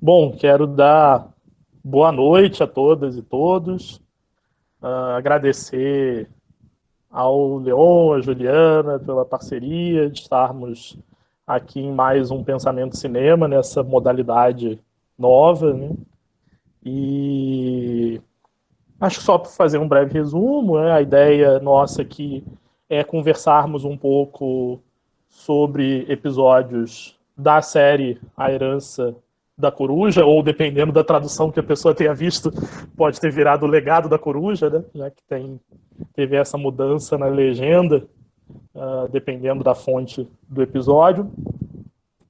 Bom, quero dar boa noite a todas e todos, agradecer ao Leon, a Juliana, pela parceria de estarmos aqui em mais um Pensamento Cinema, nessa modalidade nova, né? E acho que só para fazer um breve resumo, né, a ideia nossa aqui é conversarmos um pouco sobre episódios da série A Herança da Coruja, ou dependendo da tradução que a pessoa tenha visto, pode ter virado o Legado da Coruja, né? Já que teve essa mudança na legenda, dependendo da fonte do episódio.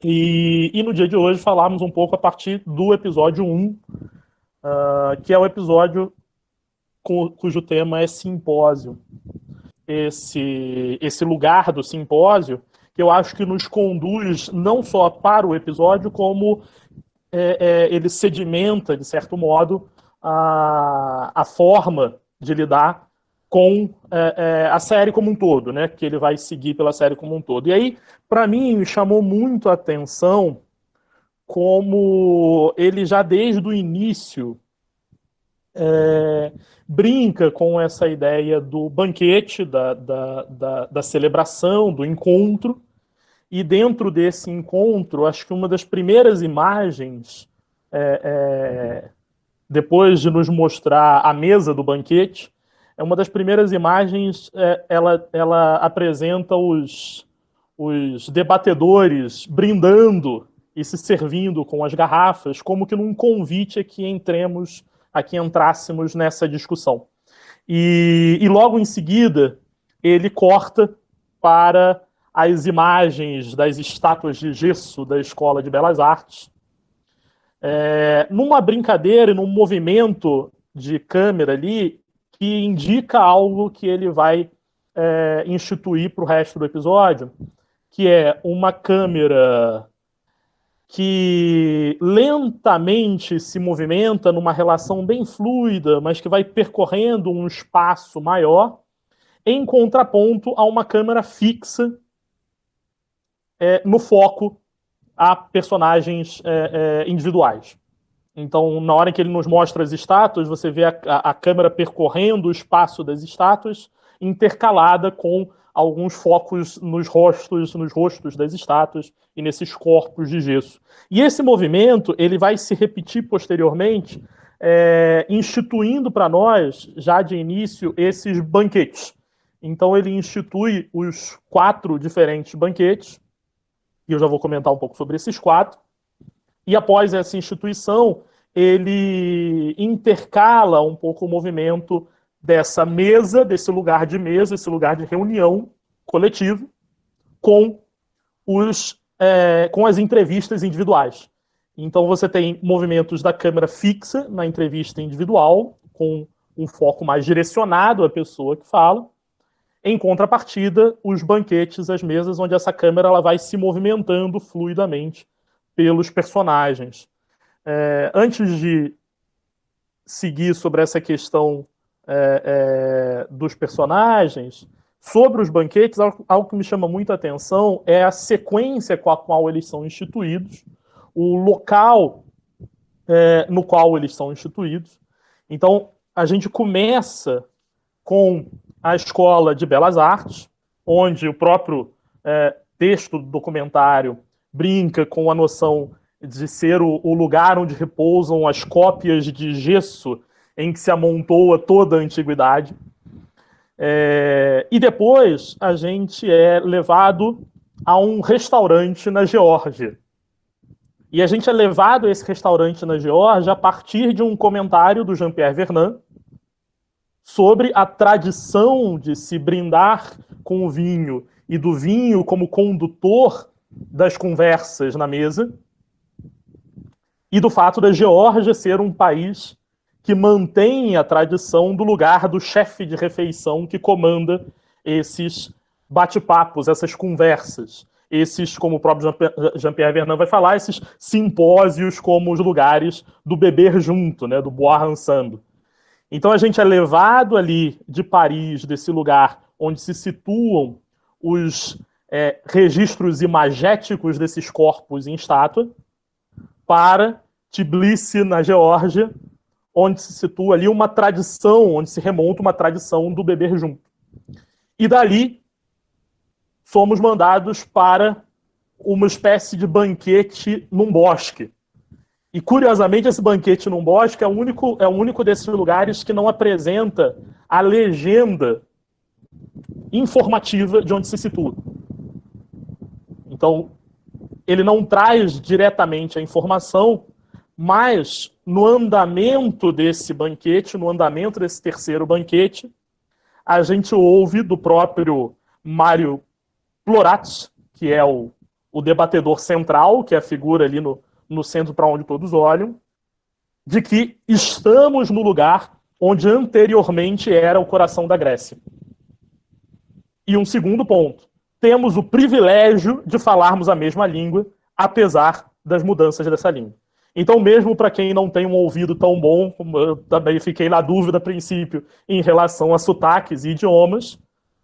E no dia de hoje falarmos um pouco a partir do episódio 1, que é o episódio cujo tema é simpósio. Esse lugar do simpósio, que eu acho que nos conduz não só para o episódio, como ele sedimenta, de certo modo, a forma de lidar com a série como um todo, né? Que ele vai seguir pela série como um todo. E aí, para mim, me chamou muito a atenção como ele já desde o início brinca com essa ideia do banquete, da celebração, do encontro. E dentro desse encontro, acho que uma das primeiras imagens, depois de nos mostrar a mesa do banquete, é uma das primeiras imagens, ela apresenta os debatedores brindando e se servindo com as garrafas, como que num convite a que entrássemos nessa discussão. E logo em seguida, ele corta para as imagens das estátuas de gesso da Escola de Belas Artes, numa brincadeira e num movimento de câmera ali que indica algo que ele vai instituir para o resto do episódio, que é uma câmera que lentamente se movimenta numa relação bem fluida, mas que vai percorrendo um espaço maior, em contraponto a uma câmera fixa no foco a personagens individuais. Então, na hora que ele nos mostra as estátuas, você vê a câmera percorrendo o espaço das estátuas, intercalada com alguns focos nos rostos das estátuas e nesses corpos de gesso. E esse movimento ele vai se repetir posteriormente, instituindo para nós, já de início, esses banquetes. Então, ele institui os 4 diferentes banquetes, e eu já vou comentar um pouco sobre esses 4. E após essa instituição, ele intercala um pouco o movimento dessa mesa, desse lugar de mesa, esse lugar de reunião coletivo, com, com as entrevistas individuais. Então você tem movimentos da câmera fixa na entrevista individual, com um foco mais direcionado à pessoa que fala. Em contrapartida, os banquetes, as mesas, onde essa câmera ela vai se movimentando fluidamente pelos personagens. Antes de seguir sobre essa questão dos personagens, sobre os banquetes, algo que me chama muito a atenção é a sequência com a qual eles são instituídos, o local no qual eles são instituídos. Então, a gente começa com a Escola de Belas Artes, onde o próprio texto do documentário brinca com a noção de ser o lugar onde repousam as cópias de gesso em que se amontoa toda a antiguidade. E depois a gente é levado a um restaurante na Geórgia. E a gente é levado a esse restaurante na Geórgia a partir de um comentário do Jean-Pierre Vernant sobre a tradição de se brindar com o vinho e do vinho como condutor das conversas na mesa, e do fato da Geórgia ser um país que mantém a tradição do lugar do chefe de refeição que comanda esses bate-papos, essas conversas, esses, como o próprio Jean-Pierre Vernant vai falar, esses simpósios como os lugares do beber junto, né, do boire ensemble. Então a gente é levado ali de Paris, desse lugar onde se situam os registros imagéticos desses corpos em estátua, para Tbilisi, na Geórgia, onde se situa ali uma tradição, onde se remonta uma tradição do beber junto. E dali somos mandados para uma espécie de banquete num bosque. E, curiosamente, esse banquete num bosque é o único desses lugares que não apresenta a legenda informativa de onde se situa. Então, ele não traz diretamente a informação, mas no andamento desse banquete, no andamento desse terceiro banquete, a gente ouve do próprio Mário Ploratz, que é o debatedor central, que é a figura ali no centro para onde todos olham, de que estamos no lugar onde anteriormente era o coração da Grécia. E um segundo ponto, temos o privilégio de falarmos a mesma língua, apesar das mudanças dessa língua. Então, mesmo para quem não tem um ouvido tão bom, como eu também fiquei na dúvida a princípio em relação a sotaques e idiomas,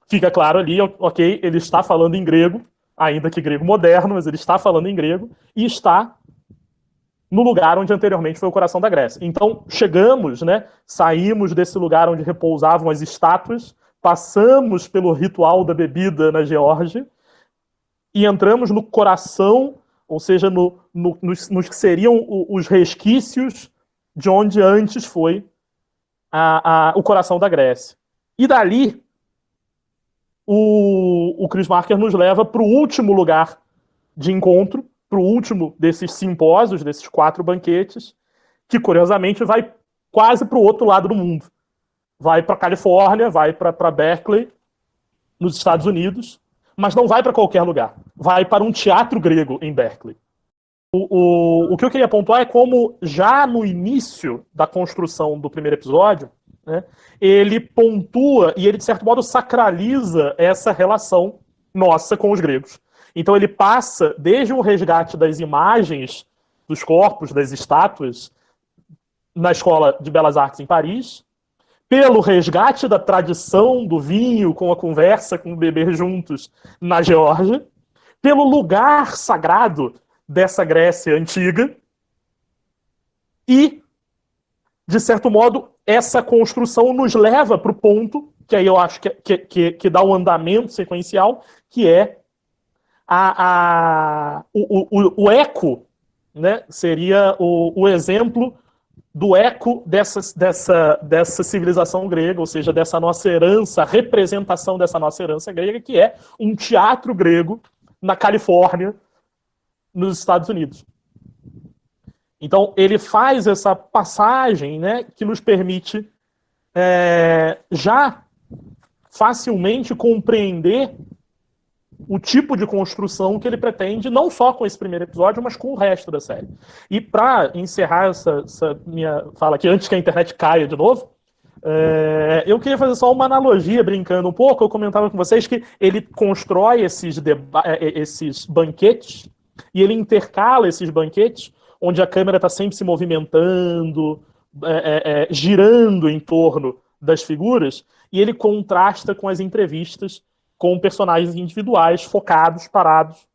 fica claro ali, ok, ele está falando em grego, ainda que grego moderno, mas ele está falando em grego, e está no lugar onde anteriormente foi o coração da Grécia. Então, chegamos, saímos desse lugar onde repousavam as estátuas, passamos pelo ritual da bebida na Geórgia e entramos no coração, ou seja, nos que seriam os resquícios de onde antes foi o coração da Grécia. E dali, o Chris Marker nos leva para o último lugar de encontro, para o último desses simpósios, desses 4 banquetes, que, curiosamente, vai quase para o outro lado do mundo. Vai para a Califórnia, vai para Berkeley, nos Estados Unidos, mas não vai para qualquer lugar. Vai para um teatro grego em Berkeley. O que eu queria pontuar é como, já no início da construção do primeiro episódio, ele pontua e ele, de certo modo, sacraliza essa relação nossa com os gregos. Então ele passa desde o resgate das imagens dos corpos, das estátuas, na Escola de Belas Artes em Paris, pelo resgate da tradição do vinho com a conversa, com o beber juntos na Geórgia, pelo lugar sagrado dessa Grécia antiga e, de certo modo, essa construção nos leva para o ponto, que aí eu acho que dá o andamento sequencial, que é o eco, seria o exemplo do eco dessa civilização grega, ou seja, dessa nossa herança, a representação dessa nossa herança grega, que é um teatro grego na Califórnia, nos Estados Unidos. Então, ele faz essa passagem, que nos permite já facilmente compreender o tipo de construção que ele pretende, não só com esse primeiro episódio, mas com o resto da série. E para encerrar essa minha fala aqui, antes que a internet caia de novo, eu queria fazer só uma analogia, brincando um pouco. Eu comentava com vocês que ele constrói esses banquetes e ele intercala esses banquetes onde a câmera está sempre se movimentando, girando em torno das figuras, e ele contrasta com as entrevistas com personagens individuais, focados, parados.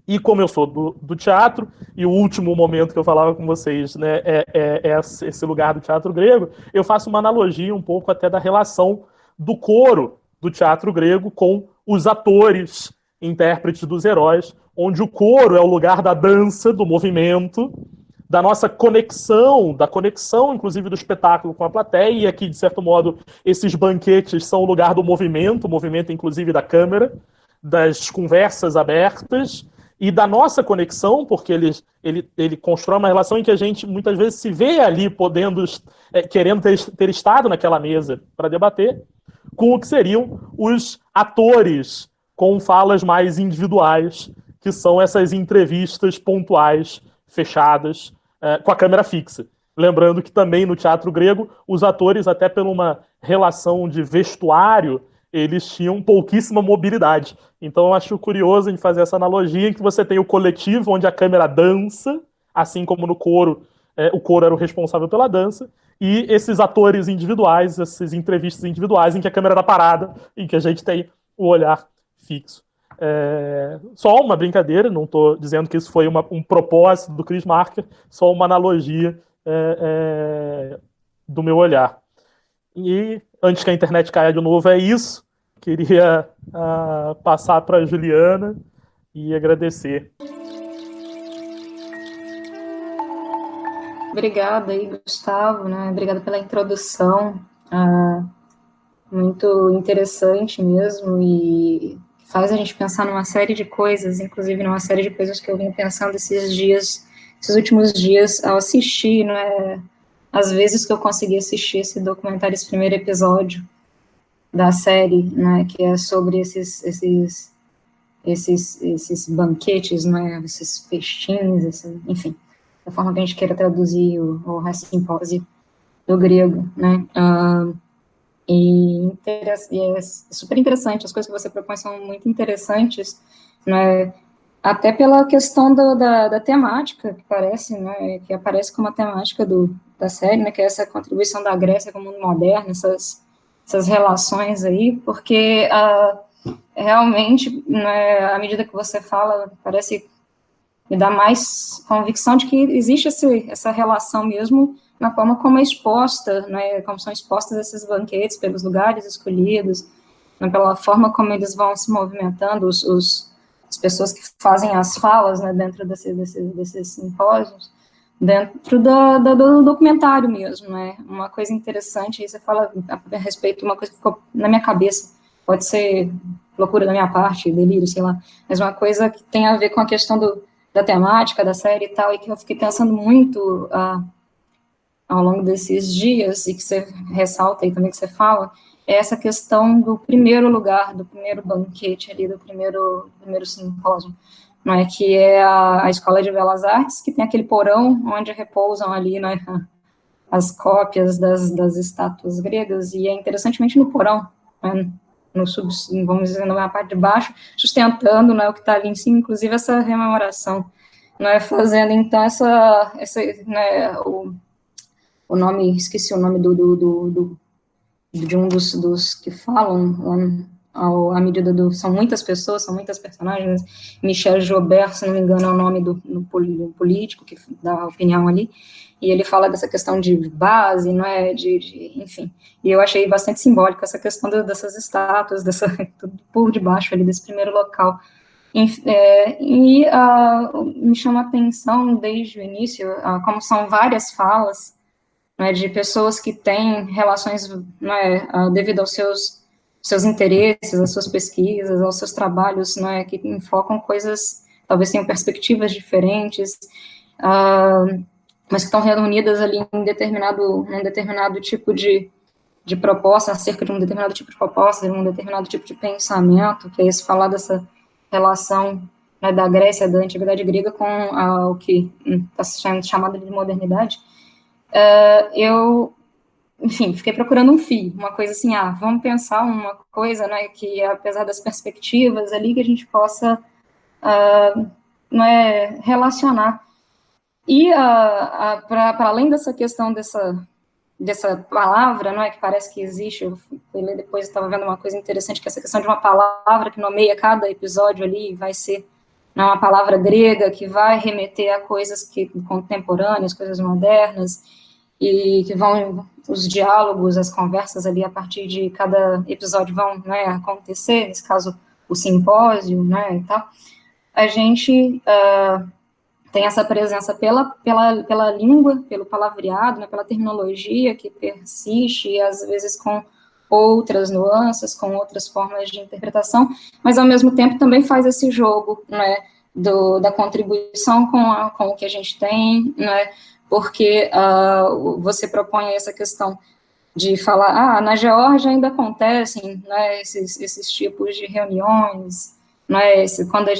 E como eu sou do teatro, e o último momento que eu falava com vocês é esse lugar do teatro grego, eu faço uma analogia um pouco até da relação do coro do teatro grego com os atores, intérpretes dos heróis, onde o coro é o lugar da dança, do movimento, da nossa conexão, inclusive do espetáculo com a plateia, e aqui, de certo modo, esses banquetes são o lugar do movimento inclusive da câmera, das conversas abertas, e da nossa conexão, porque ele constrói uma relação em que a gente muitas vezes se vê ali querendo ter estado naquela mesa para debater, com o que seriam os atores com falas mais individuais, que são essas entrevistas pontuais, fechadas, com a câmera fixa. Lembrando que também no teatro grego, os atores, até por uma relação de vestuário, eles tinham pouquíssima mobilidade. Então eu acho curioso em fazer essa analogia em que você tem o coletivo, onde a câmera dança, assim como no coro, o coro era o responsável pela dança, e esses atores individuais, essas entrevistas individuais, em que a câmera está parada, em que a gente tem o olhar fixo. Só uma brincadeira, não estou dizendo que isso foi um propósito do Chris Marker, só uma analogia do meu olhar. E antes que a internet caia de novo, é isso. Queria passar para a Juliana e agradecer. Obrigada aí, Gustavo, né? Obrigada pela introdução, muito interessante mesmo, e faz a gente pensar numa série de coisas, inclusive numa série de coisas que eu venho pensando esses últimos dias, ao assistir, né? Às vezes que eu consegui assistir esse documentário, esse primeiro episódio da série, né? Que é sobre esses banquetes, né? Esses festins, enfim, da forma que a gente queira traduzir o simpósio do grego, né? E é super interessante, as coisas que você propõe são muito interessantes, né? Até pela questão da temática, que parece, né? Que aparece como a temática da série, né? Que é essa contribuição da Grécia com o mundo moderno, essas relações aí, porque realmente, né, à medida que você fala, parece me dá mais convicção de que existe essa relação mesmo na forma como é exposta, né, como são expostos esses banquetes pelos lugares escolhidos, né, pela forma como eles vão se movimentando, as pessoas que fazem as falas, né, dentro desses simpósios, dentro do documentário mesmo, né, uma coisa interessante, aí você fala a respeito de uma coisa que ficou na minha cabeça, pode ser loucura da minha parte, delírio, sei lá, mas uma coisa que tem a ver com a questão da temática da série e tal, e que eu fiquei pensando muito ao longo desses dias, e que você ressalta e também que você fala, é essa questão do primeiro lugar, do primeiro banquete ali, do primeiro simpósio, não é, que é a Escola de Belas Artes, que tem aquele porão onde repousam ali, né, as cópias das estátuas gregas, e é interessantemente no porão, né, vamos dizer, na parte de baixo, sustentando, né, o que está ali em cima, inclusive essa rememoração, né, fazendo então essa né, o nome, esqueci o nome de um dos que falam, à medida são muitas pessoas, são muitas personagens, Michel Joubert, se não me engano, é o nome do político que dá a opinião ali, e ele fala dessa questão de base, não é, enfim, e eu achei bastante simbólico essa questão dessas estátuas, tudo por debaixo ali desse primeiro local, e me chama a atenção desde o início, como são várias falas, né, de pessoas que têm relações, né, devido aos seus interesses, às suas pesquisas, aos seus trabalhos, né, que enfocam coisas, talvez tenham perspectivas diferentes, mas que estão reunidas ali em num determinado tipo de proposta, acerca de um determinado tipo de proposta, de um determinado tipo de pensamento, que é esse falar dessa relação, né, da Grécia, da antiguidade grega, com o que está sendo chamado de modernidade. Eu, enfim, fiquei procurando um fio, uma coisa assim, vamos pensar uma coisa, né, que apesar das perspectivas ali, que a gente possa né, relacionar. E para além dessa questão dessa palavra, não é, que parece que existe, eu fui ler depois, estava vendo uma coisa interessante, que essa questão de uma palavra que nomeia cada episódio ali, vai ser uma palavra grega que vai remeter a coisas contemporâneas, coisas modernas, e que os diálogos, as conversas ali a partir de cada episódio vão, né, acontecer, nesse caso o simpósio, né, e tal, a gente tem essa presença pela língua, pelo palavreado, né, pela terminologia que persiste, e às vezes com outras nuances, com outras formas de interpretação, mas ao mesmo tempo também faz esse jogo, né, da contribuição com o que a gente tem, né, porque você propõe essa questão de falar, na Geórgia ainda acontecem, né, esses tipos de reuniões, né, quando a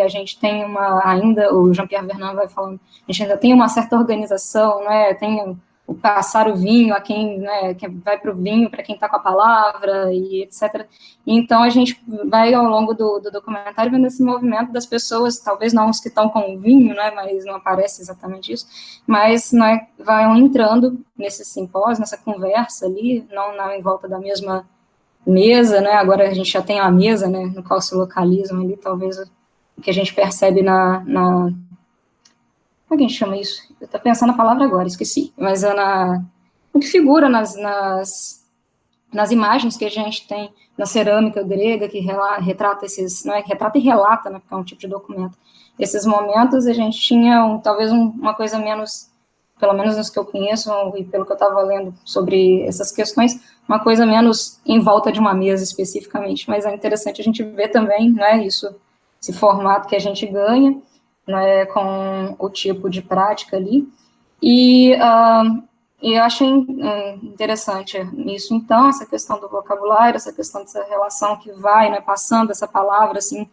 gente tem ainda, o Jean-Pierre Vernant vai falando, a gente ainda tem uma certa organização, né, tem o passar o vinho a quem, né, que vai para o vinho, para quem está com a palavra, e etc. E então a gente vai ao longo do documentário vendo esse movimento das pessoas, talvez não os que estão com o vinho, né, mas não aparece exatamente isso, mas, né, vão entrando nesse simpósio, nessa conversa ali, não em volta da mesma mesa, né, agora a gente já tem a mesa, né, no qual se localizam ali, talvez o que a gente percebe como é que a gente chama isso? Eu estou pensando a palavra agora, esqueci, mas o que figura nas imagens que a gente tem na cerâmica grega, que retrata retrata e relata, né, porque é um tipo de documento. Esses momentos a gente tinha talvez uma coisa menos, pelo menos nos que eu conheço e pelo que eu estava lendo sobre essas questões, uma coisa menos em volta de uma mesa especificamente, mas é interessante a gente ver também, né, esse formato que a gente ganha, né, com o tipo de prática ali, e eu achei interessante isso, então, essa questão do vocabulário, essa questão dessa relação que vai, né, passando essa palavra, assim,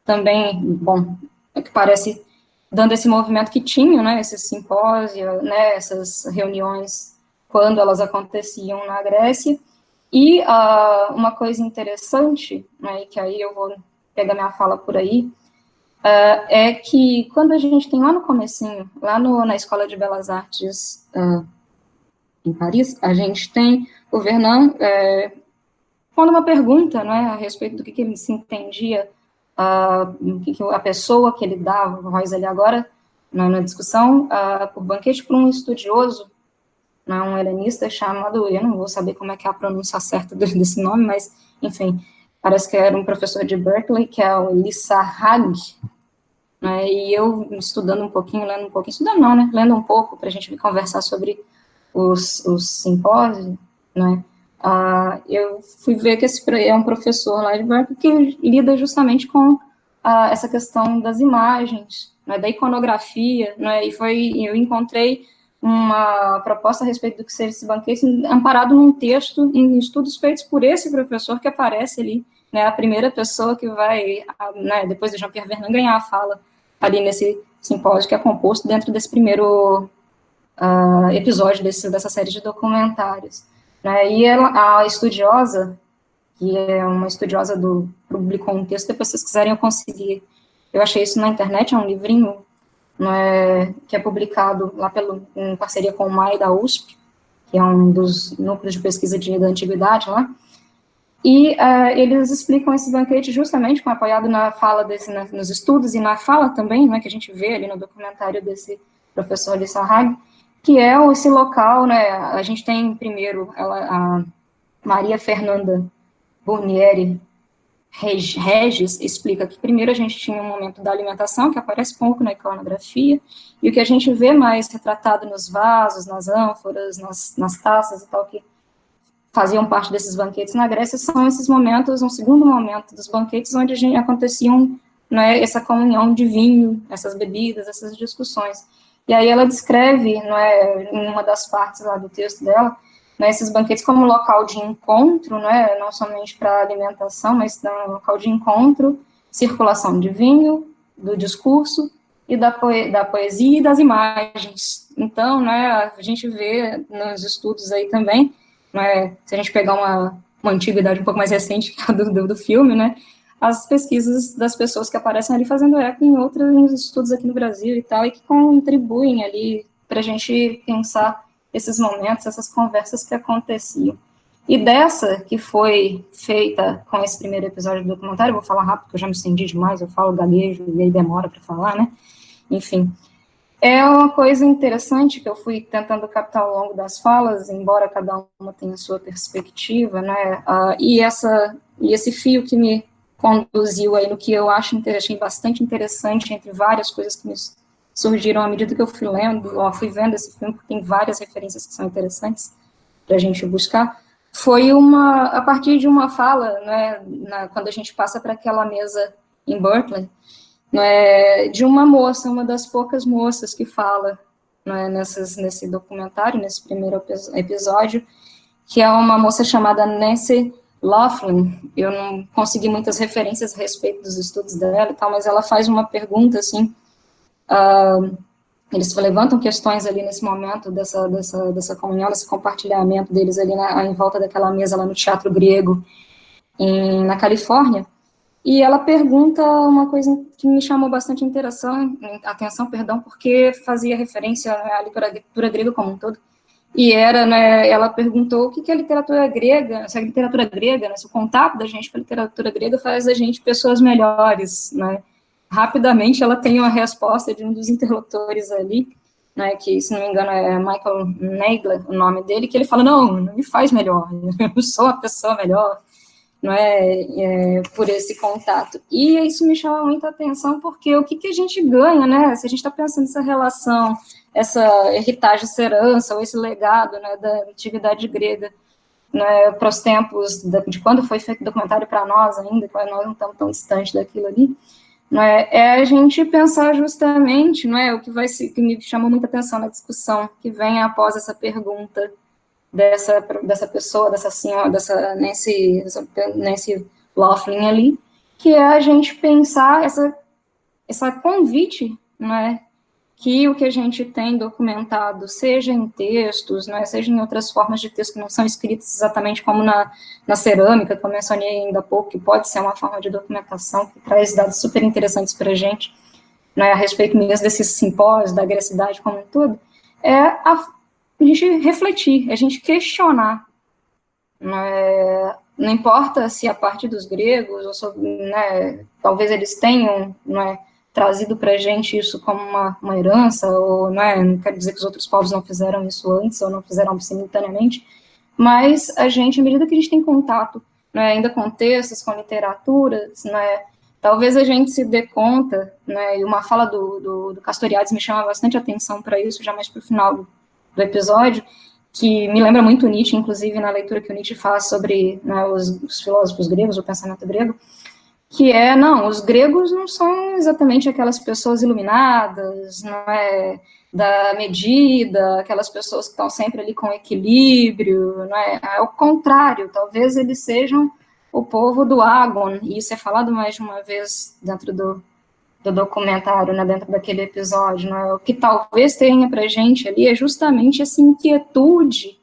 também, bom, é que parece dando esse movimento que tinha, né, esse simpósio, né, essas reuniões, quando elas aconteciam na Grécia, e uma coisa interessante, né, que aí eu vou pegar minha fala por aí, é que quando a gente tem lá no comecinho, na Escola de Belas Artes em Paris, a gente tem o Vernon pondo uma pergunta, né, a respeito do que ele se entendia, a pessoa que ele dava voz ali agora, na discussão, por banquete para um estudioso, né, um helenista chamado, eu não vou saber como é que é a pronúncia certa desse nome, mas, enfim, parece que era um professor de Berkeley, que é o Lissahag, né, e eu estudando um pouquinho, lendo um pouquinho, estudando não, né, lendo um pouco, para a gente conversar sobre os simpósios, né, eu fui ver que esse é um professor lá de Berkeley que lida justamente com essa questão das imagens, né, da iconografia, né, eu encontrei uma proposta a respeito do que seja esse banquete amparado num texto, em estudos feitos por esse professor que aparece ali, né, a primeira pessoa que vai, né, depois de Jean-Pierre Vernant, ganhar a fala ali nesse simpósio que é composto dentro desse primeiro episódio dessa série de documentários. Né? E a estudiosa, que é uma estudiosa publicou um texto, depois se vocês quiserem eu consegui. Eu achei isso na internet, é um livrinho, né, que é publicado lá em parceria com o MAI da USP, que é um dos núcleos de pesquisa da antiguidade lá, e eles explicam esse banquete justamente apoiado na fala nos estudos e na fala também, né, que a gente vê ali no documentário desse professor Lissahag, que é esse local, né, a gente tem primeiro a Maria Fernanda Burnieri Regis explica que primeiro a gente tinha um momento da alimentação, que aparece pouco na iconografia, e o que a gente vê mais retratado nos vasos, nas ânforas, nas taças e tal, que faziam parte desses banquetes na Grécia, são esses momentos, um segundo momento dos banquetes, onde aconteciam, né, essa comunhão de vinho, essas bebidas, essas discussões. E aí ela descreve, em uma das partes lá do texto dela, né, esses banquetes como local de encontro, né, não somente para alimentação, mas um local de encontro, circulação de vinho, do discurso e da poesia e das imagens. Então, né, a gente vê nos estudos aí também, né, se a gente pegar uma antiguidade um pouco mais recente que a do filme, né, as pesquisas das pessoas que aparecem ali fazendo eco em outros estudos aqui no Brasil e tal, e que contribuem ali para a gente pensar esses momentos, essas conversas que aconteciam. E dessa que foi feita com esse primeiro episódio do documentário, eu vou falar rápido, porque eu já me estendi demais, eu falo gaguejo e aí demora para falar, né? Enfim, é uma coisa interessante que eu fui tentando captar ao longo das falas, embora cada uma tenha sua perspectiva, né? E esse fio que me conduziu aí no que eu achei bastante interessante, entre várias coisas que me surgiram à medida que eu fui fui vendo esse filme, porque tem várias referências que são interessantes para a gente buscar, foi a partir de uma fala, né, quando a gente passa para aquela mesa em Berkeley, né, de uma moça, uma das poucas moças que fala, né, nesse documentário, nesse primeiro episódio, que é uma moça chamada Nancy Laughlin. Eu não consegui muitas referências a respeito dos estudos dela e tal, mas ela faz uma pergunta, assim, eles levantam questões ali nesse momento dessa comunhão, desse compartilhamento deles ali em volta daquela mesa lá no Teatro Grego, na Califórnia, e ela pergunta uma coisa que me chamou bastante atenção, porque fazia referência à literatura grega como um todo, e era, né, ela perguntou o que que a literatura grega, se a literatura grega, né, se o contato da gente com a literatura grega faz da gente pessoas melhores, né. Rapidamente ela tem uma resposta de um dos interlocutores ali, né, que, se não me engano, é Michael Nagler, o nome dele, que ele fala, não me faz melhor, eu não sou uma pessoa melhor, não por esse contato. E isso me chama muita atenção, porque o que que a gente ganha, né, se a gente está pensando nessa relação, essa heritage, essa herança, ou esse legado, né, da antiguidade grega, né, para os tempos de quando foi feito o documentário para nós ainda, que nós não estamos tão distantes daquilo ali, é a gente pensar justamente, o que me chamou muita atenção na discussão, que vem após essa pergunta dessa pessoa, dessa senhora, dessa Nancy Laughlin ali, que é a gente pensar essa convite, que o que a gente tem documentado, seja em textos, seja em outras formas de texto que não são escritas exatamente como na cerâmica, que eu mencionei ainda há pouco, que pode ser uma forma de documentação, que traz dados super interessantes para a gente, a respeito mesmo desses simpósios, da agressividade como um todo, é a gente refletir, a gente questionar. Não importa se a parte dos gregos, ou sobre, talvez eles tenham trazido para a gente isso como uma herança, ou não quero dizer que os outros povos não fizeram isso antes, ou não fizeram simultaneamente, mas a gente, à medida que a gente tem contato, ainda com textos, com literaturas, talvez a gente se dê conta, e uma fala do Castoriadis me chama bastante atenção para isso, já mais para o final do episódio, que me lembra muito Nietzsche, inclusive na leitura que o Nietzsche faz sobre os filósofos gregos, o pensamento grego, que os gregos não são exatamente aquelas pessoas iluminadas, da medida, aquelas pessoas que estão sempre ali com equilíbrio, ao contrário, talvez eles sejam o povo do Agon, e isso é falado mais de uma vez dentro do documentário, dentro daquele episódio, o que talvez tenha para a gente ali é justamente essa inquietude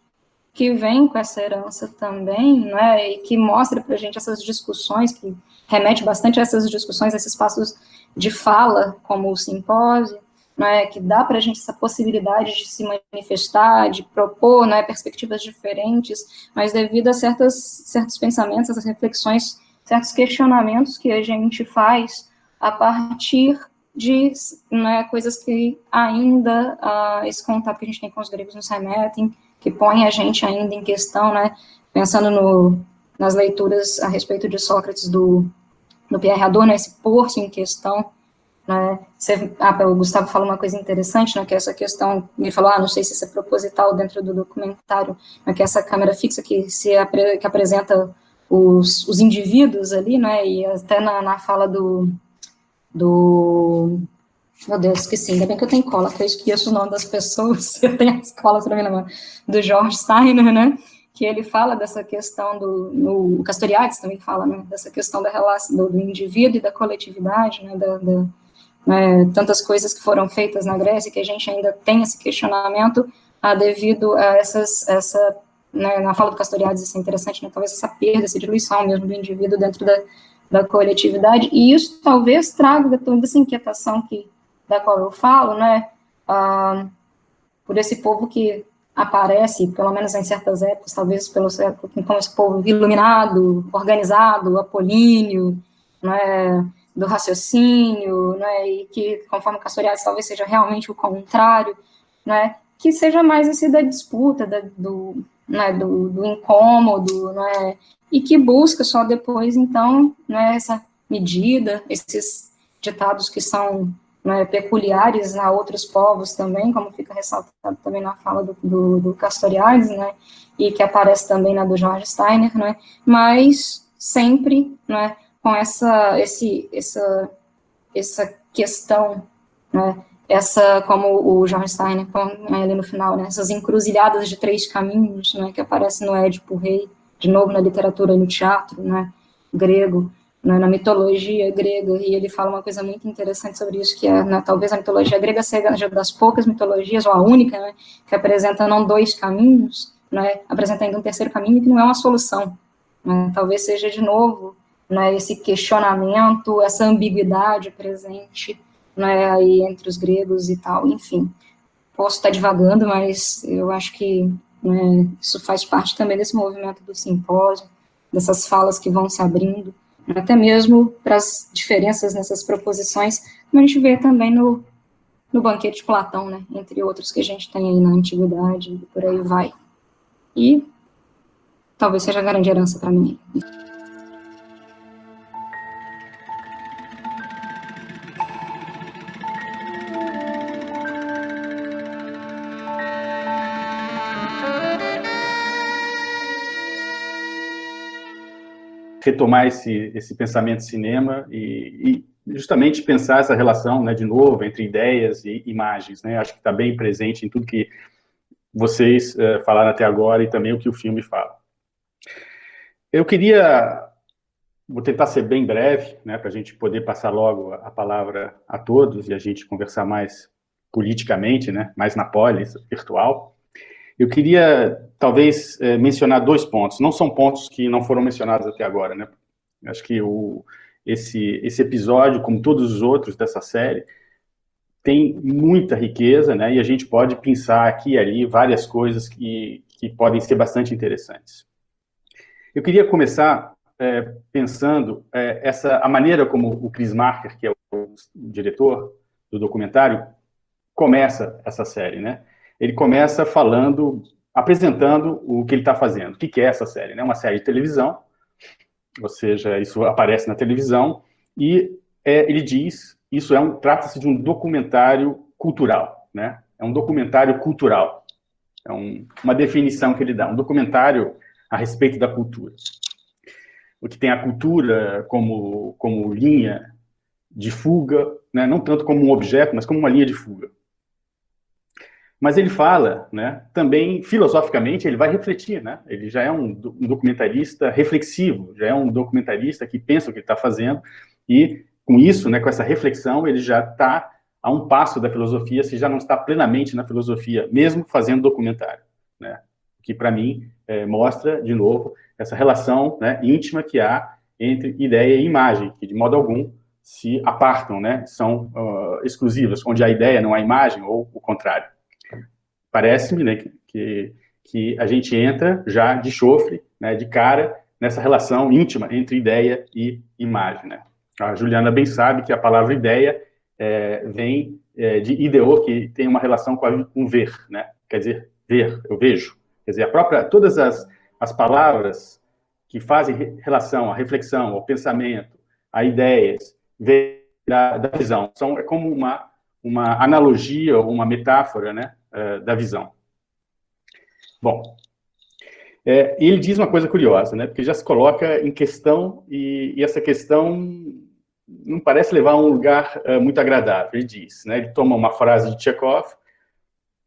que vem com essa herança também, e que mostra para a gente essas discussões, que remete bastante a essas discussões, a esses espaços de fala, como o simpósio, que dá para a gente essa possibilidade de se manifestar, de propor perspectivas diferentes, mas devido a certos pensamentos, essas reflexões, certos questionamentos que a gente faz a partir de coisas que ainda, esse contato que a gente tem com os gregos nos remetem, que põe a gente ainda em questão, pensando nas leituras a respeito de Sócrates do Pierre Hadot, esse pôr-se em questão, o Gustavo falou uma coisa interessante, que é essa questão, ele falou, não sei se isso é proposital dentro do documentário, que é essa câmera fixa que apresenta os indivíduos ali, e até na fala do meu Deus, esqueci, ainda bem que eu tenho cola, que eu esqueço o nome das pessoas, eu tenho as colas para mim na mão, do George Steiner, que ele fala dessa questão o Castoriadis também fala, dessa questão da relação do indivíduo e da coletividade, tantas coisas que foram feitas na Grécia, que a gente ainda tem esse questionamento devido a na fala do Castoriadis, isso é interessante, talvez essa perda, essa diluição mesmo do indivíduo dentro da coletividade, e isso talvez traga toda essa inquietação da qual eu falo, por esse povo que aparece, pelo menos em certas épocas, talvez como esse povo iluminado, organizado, apolíneo, do raciocínio, e que, conforme Castoriadis, talvez seja realmente o contrário, que seja mais esse da disputa, do incômodo, e que busca só depois, então, essa medida, esses ditados que são peculiares a outros povos também, como fica ressaltado também na fala do Castoriadis, e que aparece também na do George Steiner, mas sempre, com essa questão, como o George Steiner põe ali no final, essas encruzilhadas de três caminhos, que aparecem no Édipo Rei, de novo na literatura e no teatro, grego, na mitologia grega, e ele fala uma coisa muito interessante sobre isso, que é, talvez a mitologia grega seja das poucas mitologias, ou a única, que apresenta não dois caminhos, apresenta ainda um terceiro caminho, que não é uma solução, talvez seja, de novo, esse questionamento, essa ambiguidade presente, aí entre os gregos e tal, enfim. posso estar divagando, mas eu acho que, né, isso faz parte também desse movimento do simpósio, dessas falas que vão se abrindo, até mesmo para as diferenças nessas proposições, como a gente vê também no Banquete de Platão, né, entre outros que a gente tem aí na Antiguidade, e por aí vai. E talvez seja a grande herança para mim. Retomar esse pensamento de cinema e justamente pensar essa relação, né, de novo, entre ideias e imagens, né? Acho que está bem presente em tudo que vocês falaram até agora e também o que o filme fala. Vou tentar ser bem breve, né, para a gente poder passar logo a palavra a todos e a gente conversar mais politicamente, né, mais na polis virtual. Eu queria, talvez, mencionar 2 pontos. Não são pontos que não foram mencionados até agora, né? Acho que esse episódio, como todos os outros dessa série, tem muita riqueza, né? E a gente pode pensar aqui e ali várias coisas que podem ser bastante interessantes. Eu queria começar pensando a maneira como o Chris Marker, que é o diretor do documentário, começa essa série, né? Ele começa apresentando o que ele está fazendo. O que é essa série? Né? Uma série de televisão, ou seja, isso aparece na televisão, e ele diz, trata-se de um documentário cultural, né? É um documentário cultural. É uma definição que ele dá, um documentário a respeito da cultura. O que tem a cultura como linha de fuga, né? Não tanto como um objeto, mas como uma linha de fuga. Mas ele fala, né, também, filosoficamente, ele vai refletir, né? Ele já é um documentarista reflexivo, já é um documentarista que pensa o que ele está fazendo, e com isso, né, com essa reflexão, ele já está a um passo da filosofia, se já não está plenamente na filosofia, mesmo fazendo documentário, né? Que, para mim, mostra, de novo, essa relação, né, íntima que há entre ideia e imagem, que, de modo algum, se apartam, né? São exclusivas, onde a ideia não é a imagem, ou o contrário. Parece-me, né, que a gente entra já de chofre, né, de cara, nessa relação íntima entre ideia e imagem, né? A Juliana bem sabe que a palavra ideia vem de ideo, que tem uma relação com ver, né? Quer dizer, ver, eu vejo. Quer dizer, todas as palavras que fazem relação à reflexão, ao pensamento, a ideias, vêm da visão. É como uma analogia ou uma metáfora, né, da visão. Bom, ele diz uma coisa curiosa, né, porque já se coloca em questão, e essa questão não parece levar a um lugar muito agradável. Ele diz, né, ele toma uma frase de Chekhov,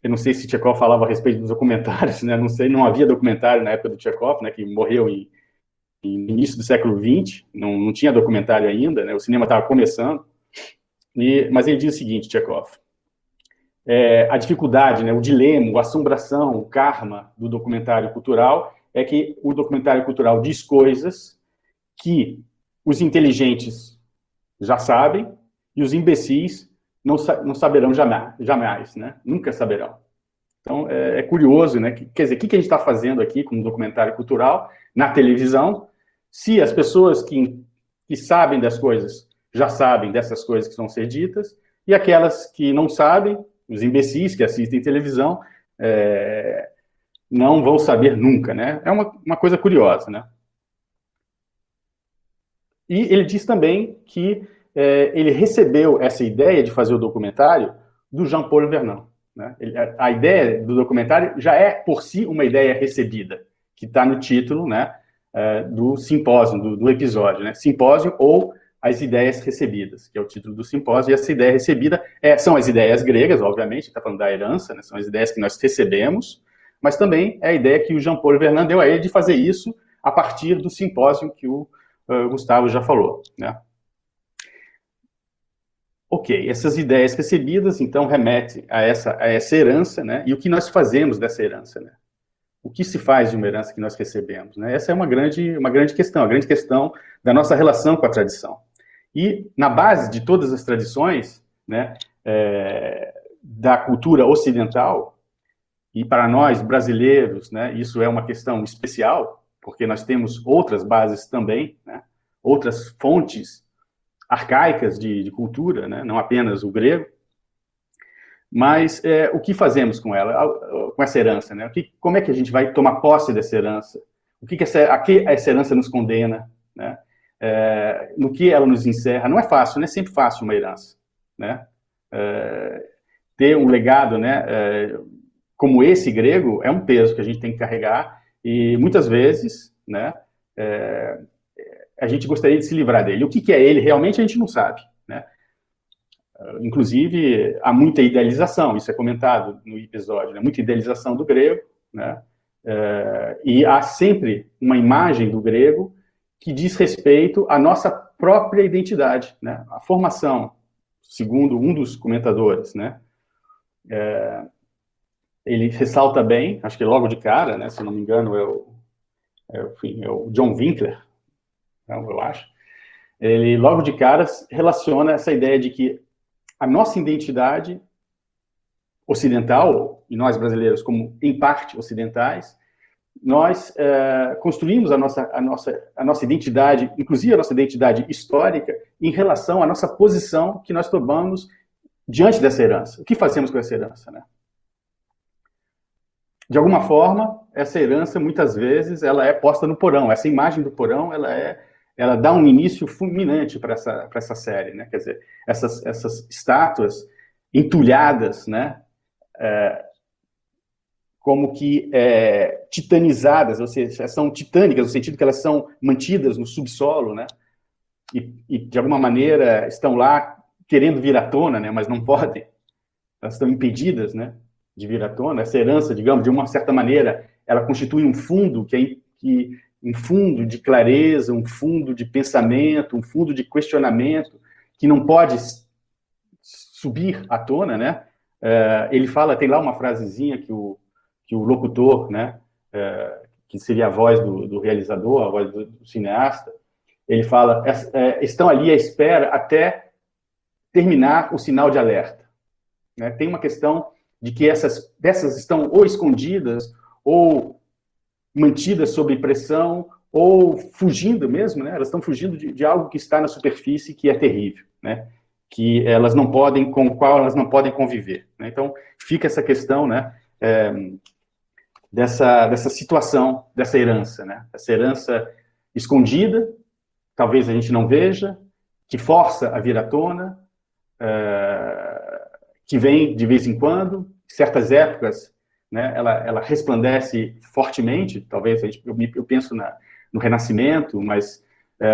eu não sei se Chekhov falava a respeito dos documentários, né, não havia documentário na época do Chekhov, né, que morreu no início do século XX, não tinha documentário ainda, né, o cinema estava começando, mas ele diz o seguinte, Chekhov, a dificuldade, né, o dilema, a assombração, o karma do documentário cultural é que o documentário cultural diz coisas que os inteligentes já sabem e os imbecis não saberão jamais, né? Nunca saberão. Então, é curioso, né? Quer dizer, o que a gente está fazendo aqui com um documentário cultural na televisão, se as pessoas que sabem das coisas já sabem dessas coisas que vão ser ditas, e aquelas que não sabem, os imbecis que assistem televisão, não vão saber nunca, né? É uma coisa curiosa, né? E ele diz também que ele recebeu essa ideia de fazer o documentário do Jean-Paul Vernant, né? A ideia do documentário já é, por si, uma ideia recebida, que está no título, né, do simpósio, do episódio, né? Simpósio ou as ideias recebidas, que é o título do simpósio, e essa ideia recebida são as ideias gregas, obviamente, está falando da herança, né, são as ideias que nós recebemos, mas também é a ideia que o Jean-Paul Vernant deu a ele de fazer isso a partir do simpósio que o Gustavo já falou, né? Ok, essas ideias recebidas, então, remetem a essa herança, né, e o que nós fazemos dessa herança, né? O que se faz de uma herança que nós recebemos, né? Essa é uma grande questão, a grande questão da nossa relação com a tradição. E, na base de todas as tradições, né, da cultura ocidental, e para nós, brasileiros, né, isso é uma questão especial, porque nós temos outras bases também, né, outras fontes arcaicas de cultura, né, não apenas o grego, mas o que fazemos com ela, com essa herança? Né? Como é que a gente vai tomar posse dessa herança? A que essa herança nos condena? Né? No que ela nos encerra? Não é fácil, não é sempre fácil uma herança. Né? Ter um legado, né, como esse grego é um peso que a gente tem que carregar, e muitas vezes, né, a gente gostaria de se livrar dele. O que é ele realmente a gente não sabe. Né? Inclusive, há muita idealização, isso é comentado no episódio, né? Muita idealização do grego, né? E há sempre uma imagem do grego que diz respeito à nossa própria identidade, né? A formação, segundo um dos comentadores, né? Ele ressalta bem, acho que logo de cara, né? Se não me engano, é o John Winkler, eu acho. Ele, logo de cara, relaciona essa ideia de que a nossa identidade ocidental, e nós brasileiros como, em parte, ocidentais, nós construímos a nossa identidade, inclusive a nossa identidade histórica, em relação à nossa posição que nós tomamos diante dessa herança. O que fazemos com essa herança? Né? De alguma forma, essa herança, muitas vezes, ela é posta no porão. Essa imagem do porão, ela dá um início fulminante para essa série, né? Quer dizer, essas estátuas entulhadas, né? Como que titanizadas, ou seja, são titânicas, no sentido que elas são mantidas no subsolo, né? E de alguma maneira estão lá querendo vir à tona, né? Mas não podem. Elas estão impedidas, né? De vir à tona. Essa herança, digamos, de uma certa maneira, ela constitui um fundo um fundo de clareza, um fundo de pensamento, um fundo de questionamento, que não pode subir à tona, né? Ele fala, tem lá uma frasezinha que o locutor, né, que seria a voz do realizador, a voz do cineasta, ele fala, estão ali à espera até terminar o sinal de alerta. Né? Tem uma questão de que essas peças estão ou escondidas, ou mantidas sob pressão, ou fugindo mesmo, né? Elas estão fugindo de algo que está na superfície, que é terrível, né? Que elas não podem, com o qual elas não podem conviver. Né? Então, fica essa questão, né? Dessa situação, dessa herança, né? Essa herança escondida, talvez a gente não veja, que força a vir à tona, que vem de vez em quando, certas épocas, né, ela resplandece fortemente, talvez eu penso no Renascimento, mas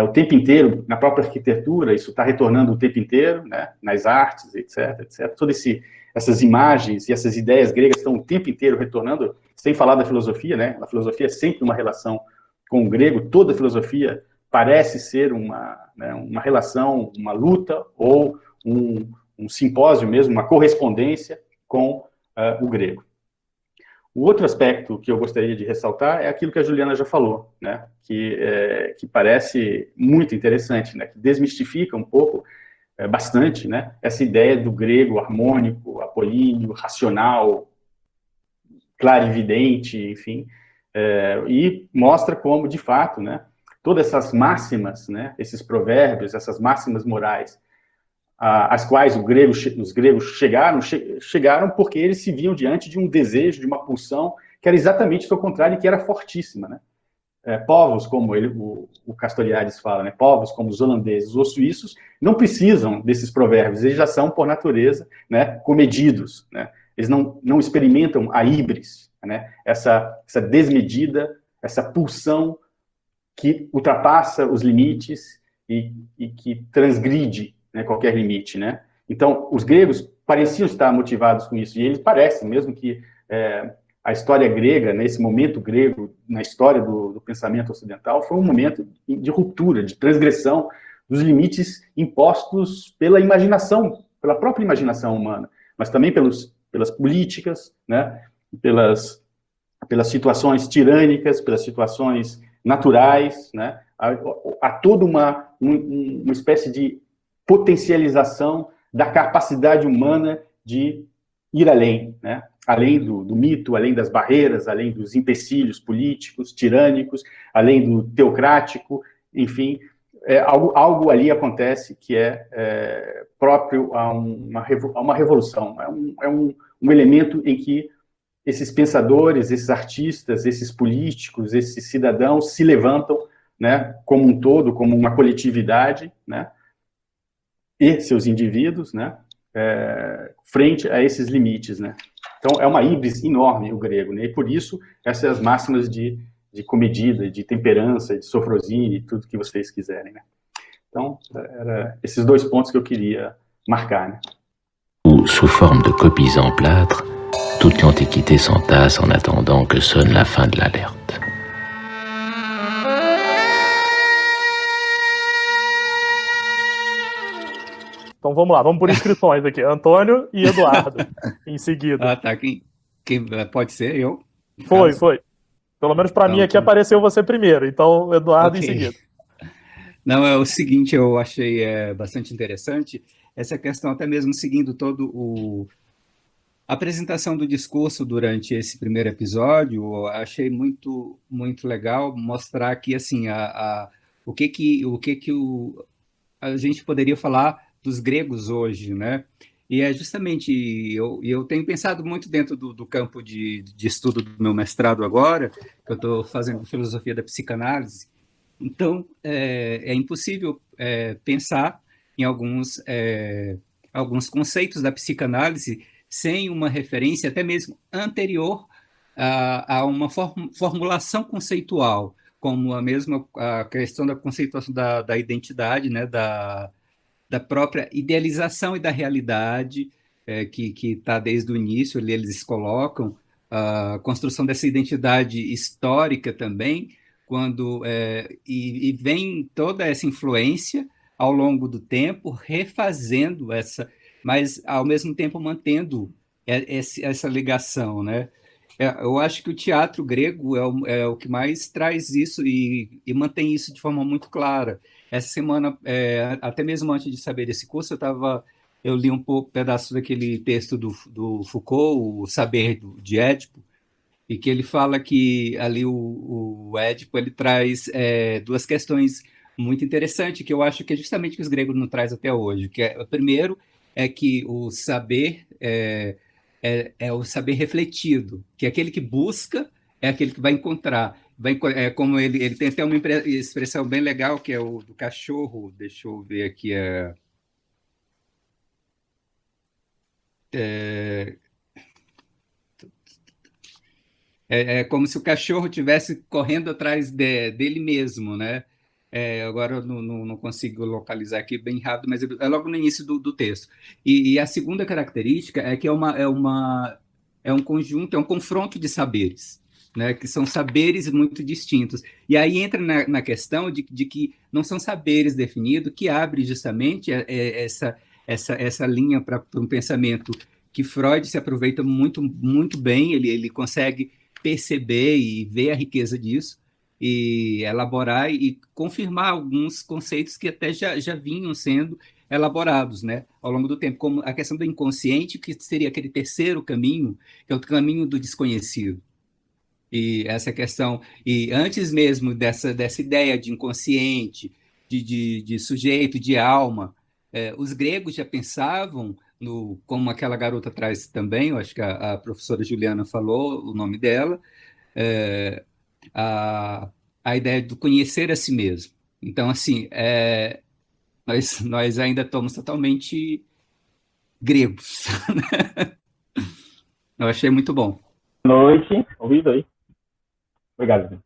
o tempo inteiro, na própria arquitetura, isso está retornando o tempo inteiro, né, nas artes, etc, etc. Todas essas imagens e essas ideias gregas estão o tempo inteiro retornando, sem falar da filosofia, né? A filosofia é sempre uma relação com o grego, toda filosofia parece ser uma relação, uma luta ou um simpósio mesmo, uma correspondência com o grego. O outro aspecto que eu gostaria de ressaltar é aquilo que a Juliana já falou, né? Que parece muito interessante, né? Que desmistifica um pouco, bastante, né? Essa ideia do grego harmônico, apolíneo, racional, clarividente, enfim, e mostra como, de fato, né? Todas essas máximas, né? Esses provérbios, essas máximas morais, as quais os gregos chegaram porque eles se viam diante de um desejo, de uma pulsão, que era exatamente o seu contrário, e que era fortíssima, né? Povos, como o Castoriadis fala, né? Povos como os holandeses, os suíços, não precisam desses provérbios, eles já são, por natureza, né, comedidos, né? Eles não experimentam a híbris, né? Essa desmedida, essa pulsão que ultrapassa os limites e que transgride, né, qualquer limite, né? Então, os gregos pareciam estar motivados com isso, e eles parecem, mesmo que a história grega, nesse momento grego, na história do pensamento ocidental, foi um momento de ruptura, de transgressão dos limites impostos pela imaginação, pela própria imaginação humana, mas também pelas políticas, né? Pelas situações tirânicas, pelas situações naturais, né? Há toda uma espécie de potencialização da capacidade humana de ir além, né? Além do mito, além das barreiras, além dos empecilhos políticos, tirânicos, além do teocrático, enfim, algo ali acontece que é próprio a uma revolução, é um elemento em que esses pensadores, esses artistas, esses políticos, esses cidadãos se levantam, né, como um todo, como uma coletividade, né, e seus indivíduos, né, frente a esses limites, né. Então, é uma híbris enorme o grego, né, e por isso essas máximas de comedida, de temperança, de sofrosine, tudo que vocês quiserem, né. Então, eram esses 2 pontos que eu queria marcar, né. Sous forme de copies en plâtre, toute l'Antiquité s'entasse en attendant que sonne la fin de l'alerte. Então vamos lá, vamos por inscrições aqui. Antônio e Eduardo, em seguida. Ah, tá. Quem pode ser eu? Foi. Pelo menos para mim aqui apareceu você primeiro, então Eduardo okay. Em seguida. Não, é o seguinte, eu achei bastante interessante essa questão, até mesmo seguindo todo a apresentação do discurso durante esse primeiro episódio, achei muito, muito legal mostrar aqui, assim, o que a gente poderia falar dos gregos hoje, né? E é justamente, eu tenho pensado muito dentro do campo de estudo do meu mestrado agora, que eu estou fazendo filosofia da psicanálise. Então, é impossível pensar em alguns conceitos da psicanálise sem uma referência até mesmo anterior a uma formulação conceitual, como a questão da conceituação da identidade, né, da própria idealização e da realidade, que está desde o início, ali eles colocam a construção dessa identidade histórica também, quando e vem toda essa influência ao longo do tempo, refazendo mas ao mesmo tempo mantendo essa ligação, né? Eu acho que o teatro grego é o que mais traz isso e mantém isso de forma muito clara. Essa semana, até mesmo antes de saber desse curso, eu li um pedaço daquele texto do Foucault, O Saber de Édipo, e que ele fala que ali o Édipo ele traz 2 questões muito interessantes, que eu acho que é justamente o que os gregos não trazem até hoje. O primeiro é que o saber é o saber refletido, que aquele que busca é aquele que vai encontrar. Como ele tem até uma expressão bem legal, que é o do cachorro, deixa eu ver aqui, é como se o cachorro estivesse correndo atrás dele mesmo, né? Agora eu não consigo localizar aqui bem rápido, mas é logo no início do texto. E a segunda característica é que é um conjunto, é um confronto de saberes, né? Que são saberes muito distintos. E aí entra na questão de que não são saberes definidos, que abre justamente essa linha para um pensamento que Freud se aproveita muito, muito bem, ele consegue perceber e ver a riqueza disso, e elaborar e confirmar alguns conceitos que até já vinham sendo elaborados, né, ao longo do tempo, como a questão do inconsciente, que seria aquele terceiro caminho, que é o caminho do desconhecido. E essa questão, e antes mesmo dessa ideia de inconsciente, de sujeito, de alma, os gregos já pensavam, como aquela garota traz também, eu acho que a professora Juliana falou o nome dela, a ideia do conhecer a si mesmo. Então, assim, nós ainda estamos totalmente gregos. Eu achei muito bom. Boa noite, ouvido aí? Obrigado.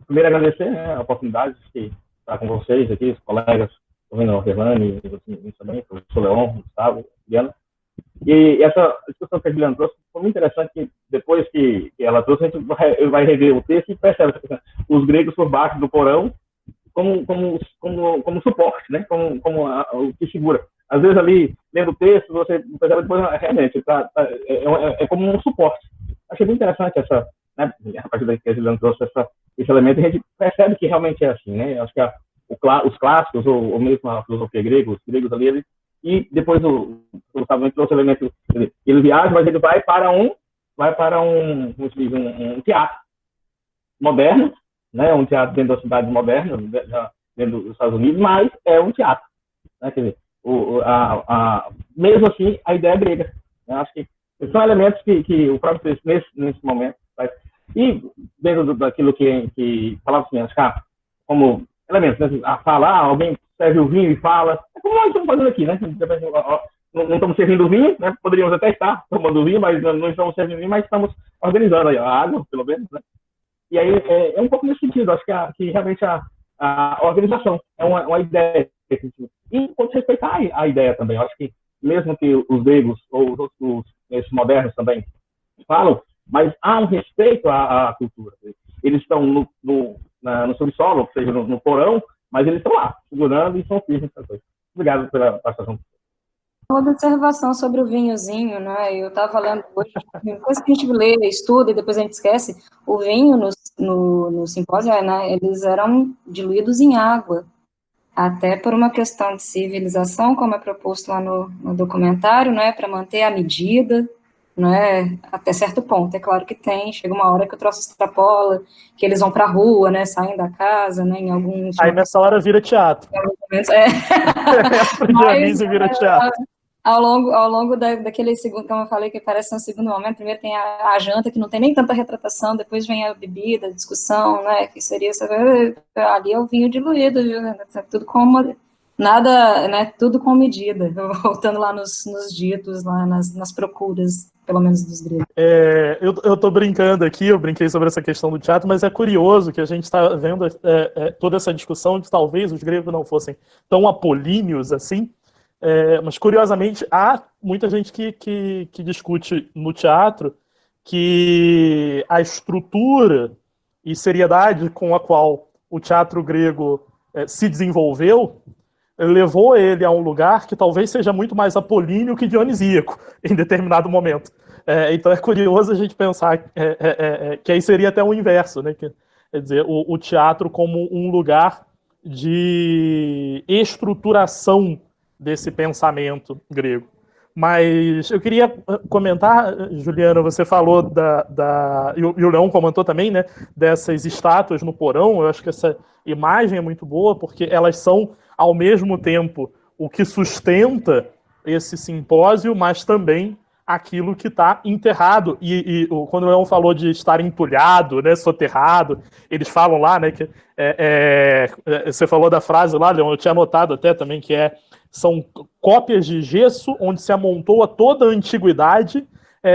Primeiro, agradecer, né, a oportunidade de estar com vocês aqui, os colegas, ouvindo o Fernando e você também, o professor Leon, Gustavo, Diana. E essa discussão que a Juliana trouxe foi muito interessante, que depois que ela trouxe, a gente vai rever o texto e percebe os gregos por baixo do porão como suporte, né? como o que segura. Às vezes ali, lendo o texto, você percebe depois, realmente, é como um suporte. Achei muito interessante essa, né, a partir daí que a Juliana trouxe esse elemento, a gente percebe que realmente é assim, né? Acho que os clássicos, ou mesmo a filosofia grega, os gregos ali, e depois o Gustavo trouxe o elemento, ele viaja, mas ele vai para um como se diz, um teatro moderno, né, um teatro dentro da cidade moderna, dentro dos Estados Unidos, mas é um teatro, né, quer dizer, mesmo assim, a ideia é grega, né, acho que são elementos que o próprio texto, nesse momento, faz. E dentro daquilo que falava assim, acho que como elementos, né, a falar, alguém serve o vinho e fala, é como nós estamos fazendo aqui, né, não estamos servindo vinho, né, poderíamos até estar tomando vinho, mas não estamos servindo vinho, mas estamos organizando aí a água, pelo menos, né. E aí é um pouco nesse sentido, acho que realmente a organização é uma ideia. E quando respeitar a ideia também, acho que mesmo que os gregos ou os modernos também falam, mas há um respeito à cultura. Eles estão no subsolo, ou seja, no porão, mas eles estão lá, segurando e são firmes. Obrigado pela participação. Uma observação sobre o vinhozinho, né? Eu estava lendo hoje, depois que a gente lê, estuda e depois a gente esquece, o vinho no simpósio, né, eles eram diluídos em água, até por uma questão de civilização, como é proposto lá no documentário, né, para manter a medida, né, até certo ponto. É claro que chega uma hora que o troço extrapola, que eles vão para a rua, né, saem da casa, né, em alguns... Aí nessa hora vira teatro. Dionísio vira teatro. Ao longo daquele segundo, como eu falei, que parece um segundo momento, primeiro tem a janta, que não tem nem tanta retratação, depois vem a bebida, a discussão, né, que seria, ali é o vinho diluído, viu, tudo com nada, né, tudo com medida, voltando lá nos ditos, lá nas procuras, pelo menos dos gregos. Eu tô brincando aqui, eu brinquei sobre essa questão do teatro, mas é curioso que a gente está vendo toda essa discussão de talvez os gregos não fossem tão apolíneos assim. Mas, curiosamente, há muita gente que discute no teatro que a estrutura e seriedade com a qual o teatro grego se desenvolveu levou ele a um lugar que talvez seja muito mais apolíneo que dionisíaco em determinado momento. Então é curioso a gente pensar que aí seria até o inverso, né? Quer dizer, o teatro como um lugar de estruturação desse pensamento grego. Mas eu queria comentar, Juliana, você falou e o Leão comentou também, né, dessas estátuas no porão. Eu acho que essa imagem é muito boa, porque elas são, ao mesmo tempo, o que sustenta esse simpósio, mas também aquilo que está enterrado. E quando o Leão falou de estar entulhado, né, soterrado, eles falam lá, né, que você falou da frase lá, Leão, eu tinha anotado até também, que são cópias de gesso onde se amontoa toda a antiguidade,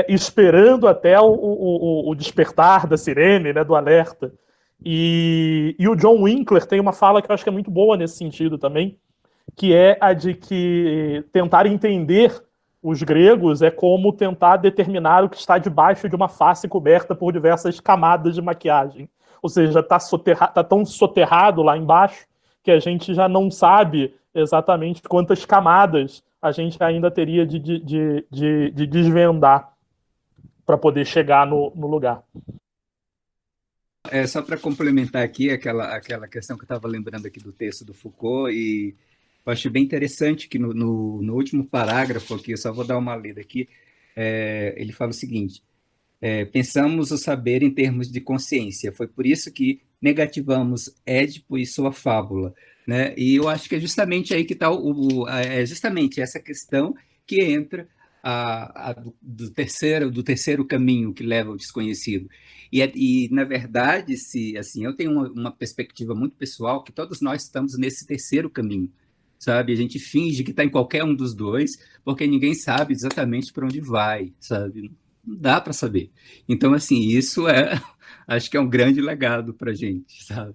esperando até o despertar da sirene, né, do alerta. E o John Winkler tem uma fala que eu acho que é muito boa nesse sentido também, que é a de que tentar entender os gregos é como tentar determinar o que está debaixo de uma face coberta por diversas camadas de maquiagem. Ou seja, está tão soterrado lá embaixo que a gente já não sabe exatamente quantas camadas a gente ainda teria de desvendar para poder chegar no lugar. Só para complementar aqui aquela questão que eu estava lembrando aqui do texto do Foucault, e eu acho bem interessante que no último parágrafo aqui, eu só vou dar uma lida aqui, ele fala o seguinte: pensamos o saber em termos de consciência, foi por isso que negativamos Édipo e sua fábula, né? E eu acho que é justamente aí que está justamente essa questão que entra do terceiro caminho que leva ao desconhecido. E na verdade, assim, eu tenho uma perspectiva muito pessoal que todos nós estamos nesse terceiro caminho, sabe? A gente finge que está em qualquer um dos dois, porque ninguém sabe exatamente para onde vai, sabe? Não dá para saber. Então, assim, isso acho que é um grande legado para a gente, sabe?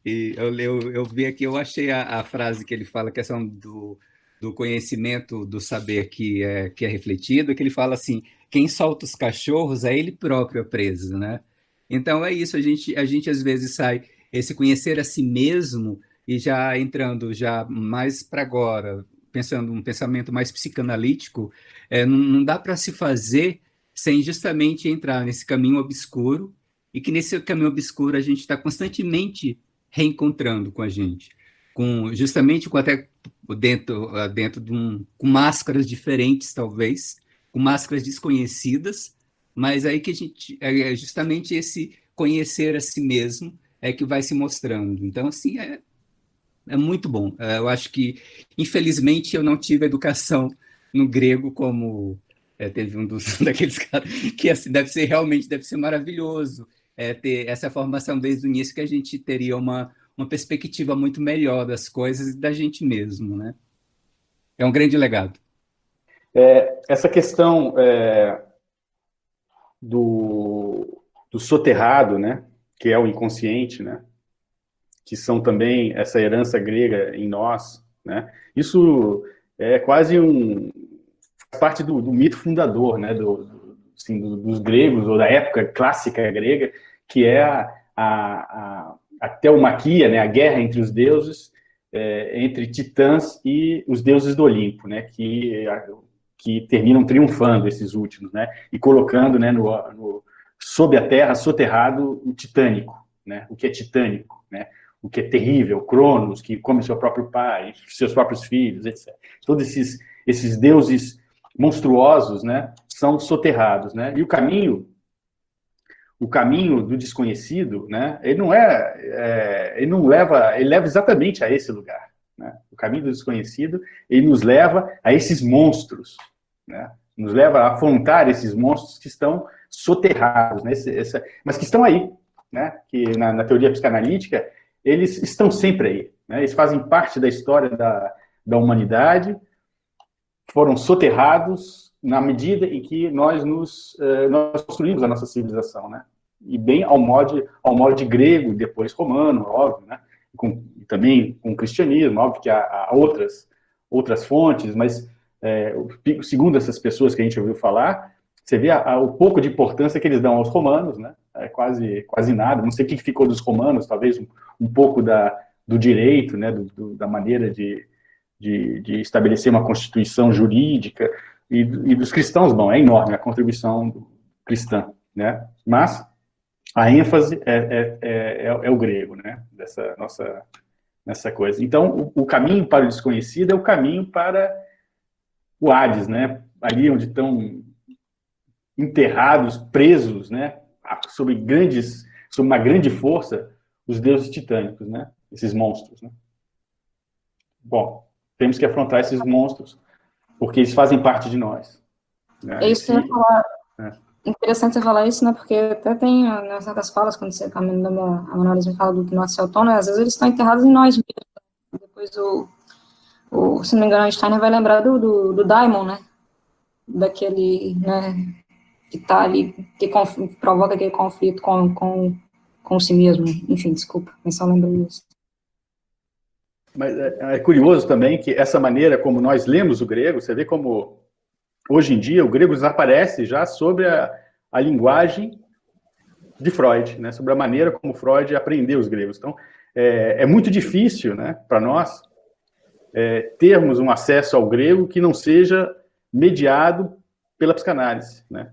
E eu vi aqui, eu achei a frase que ele fala, a questão do conhecimento, do saber que é refletido, que ele fala assim: quem solta os cachorros é ele próprio preso, né? Então é isso, a gente às vezes sai esse conhecer a si mesmo e já entrando já mais para agora, pensando um pensamento mais psicanalítico, não dá para se fazer sem justamente entrar nesse caminho obscuro, e que nesse caminho obscuro a gente está constantemente reencontrando com a gente, justamente com até dentro com máscaras diferentes, talvez, com máscaras desconhecidas, mas aí que a gente, é justamente esse conhecer a si mesmo é que vai se mostrando. Então, assim, é muito bom. Eu acho que, infelizmente, eu não tive educação no grego como teve um daqueles caras que assim, deve ser maravilhoso ter essa formação desde o início, que a gente teria uma perspectiva muito melhor das coisas e da gente mesmo, né? É um grande legado. Essa questão do soterrado, né, que é o inconsciente, né, que são também essa herança grega em nós, né, isso é quase parte do mito fundador, né, assim, dos gregos, ou da época clássica grega, que é a teumaquia, né, a guerra entre os deuses, entre titãs e os deuses do Olimpo, né, que terminam triunfando, esses últimos, né, e colocando, né, sob a terra, soterrado, o titânico, né, o que é titânico, né, o que é terrível, Cronos, que come seu próprio pai, seus próprios filhos, etc. Todos esses deuses monstruosos, né, são soterrados, né, e o caminho do desconhecido, né, ele leva exatamente a esse lugar, né, o caminho do desconhecido, ele nos leva a esses monstros, né, nos leva a afrontar esses monstros que estão soterrados, né, mas que estão aí, né, que na teoria psicanalítica, eles estão sempre aí, né, eles fazem parte da história da humanidade, foram soterrados na medida em que nós construímos a nossa civilização, né? E bem ao modo de grego, depois romano, óbvio, né? Também com o cristianismo, óbvio que há outras fontes, mas segundo essas pessoas que a gente ouviu falar, você vê o pouco de importância que eles dão aos romanos, né? Quase nada. Não sei o que ficou dos romanos, talvez um pouco do direito, né? Da maneira de estabelecer uma constituição jurídica, e dos cristãos, bom, é enorme a contribuição cristã, né? Mas a ênfase é o grego, né? Nessa coisa. Então, o caminho para o desconhecido é o caminho para o Hades, né? Ali onde estão enterrados, presos, né? Sob uma grande força, os deuses titânicos, né? Esses monstros, né? Bom, temos que afrontar esses monstros, porque eles fazem parte de nós. Né? É isso que eu ia falar. Interessante você falar isso, né? Porque até tem nas certas falas, quando você caminha a análise fala do nosso autônomo, às vezes eles estão enterrados em nós mesmos. Depois se não me engano, Einstein vai lembrar do Daimon, né? Daquele, né? Que está ali, que provoca aquele conflito com si mesmo. Enfim, desculpa, mas só lembro disso. Mas é curioso também que essa maneira como nós lemos o grego, você vê como hoje em dia o grego desaparece já sobre a linguagem de Freud, né? Sobre a maneira como Freud aprendeu os gregos. Então, é muito difícil, né, para nós termos um acesso ao grego que não seja mediado pela psicanálise, né?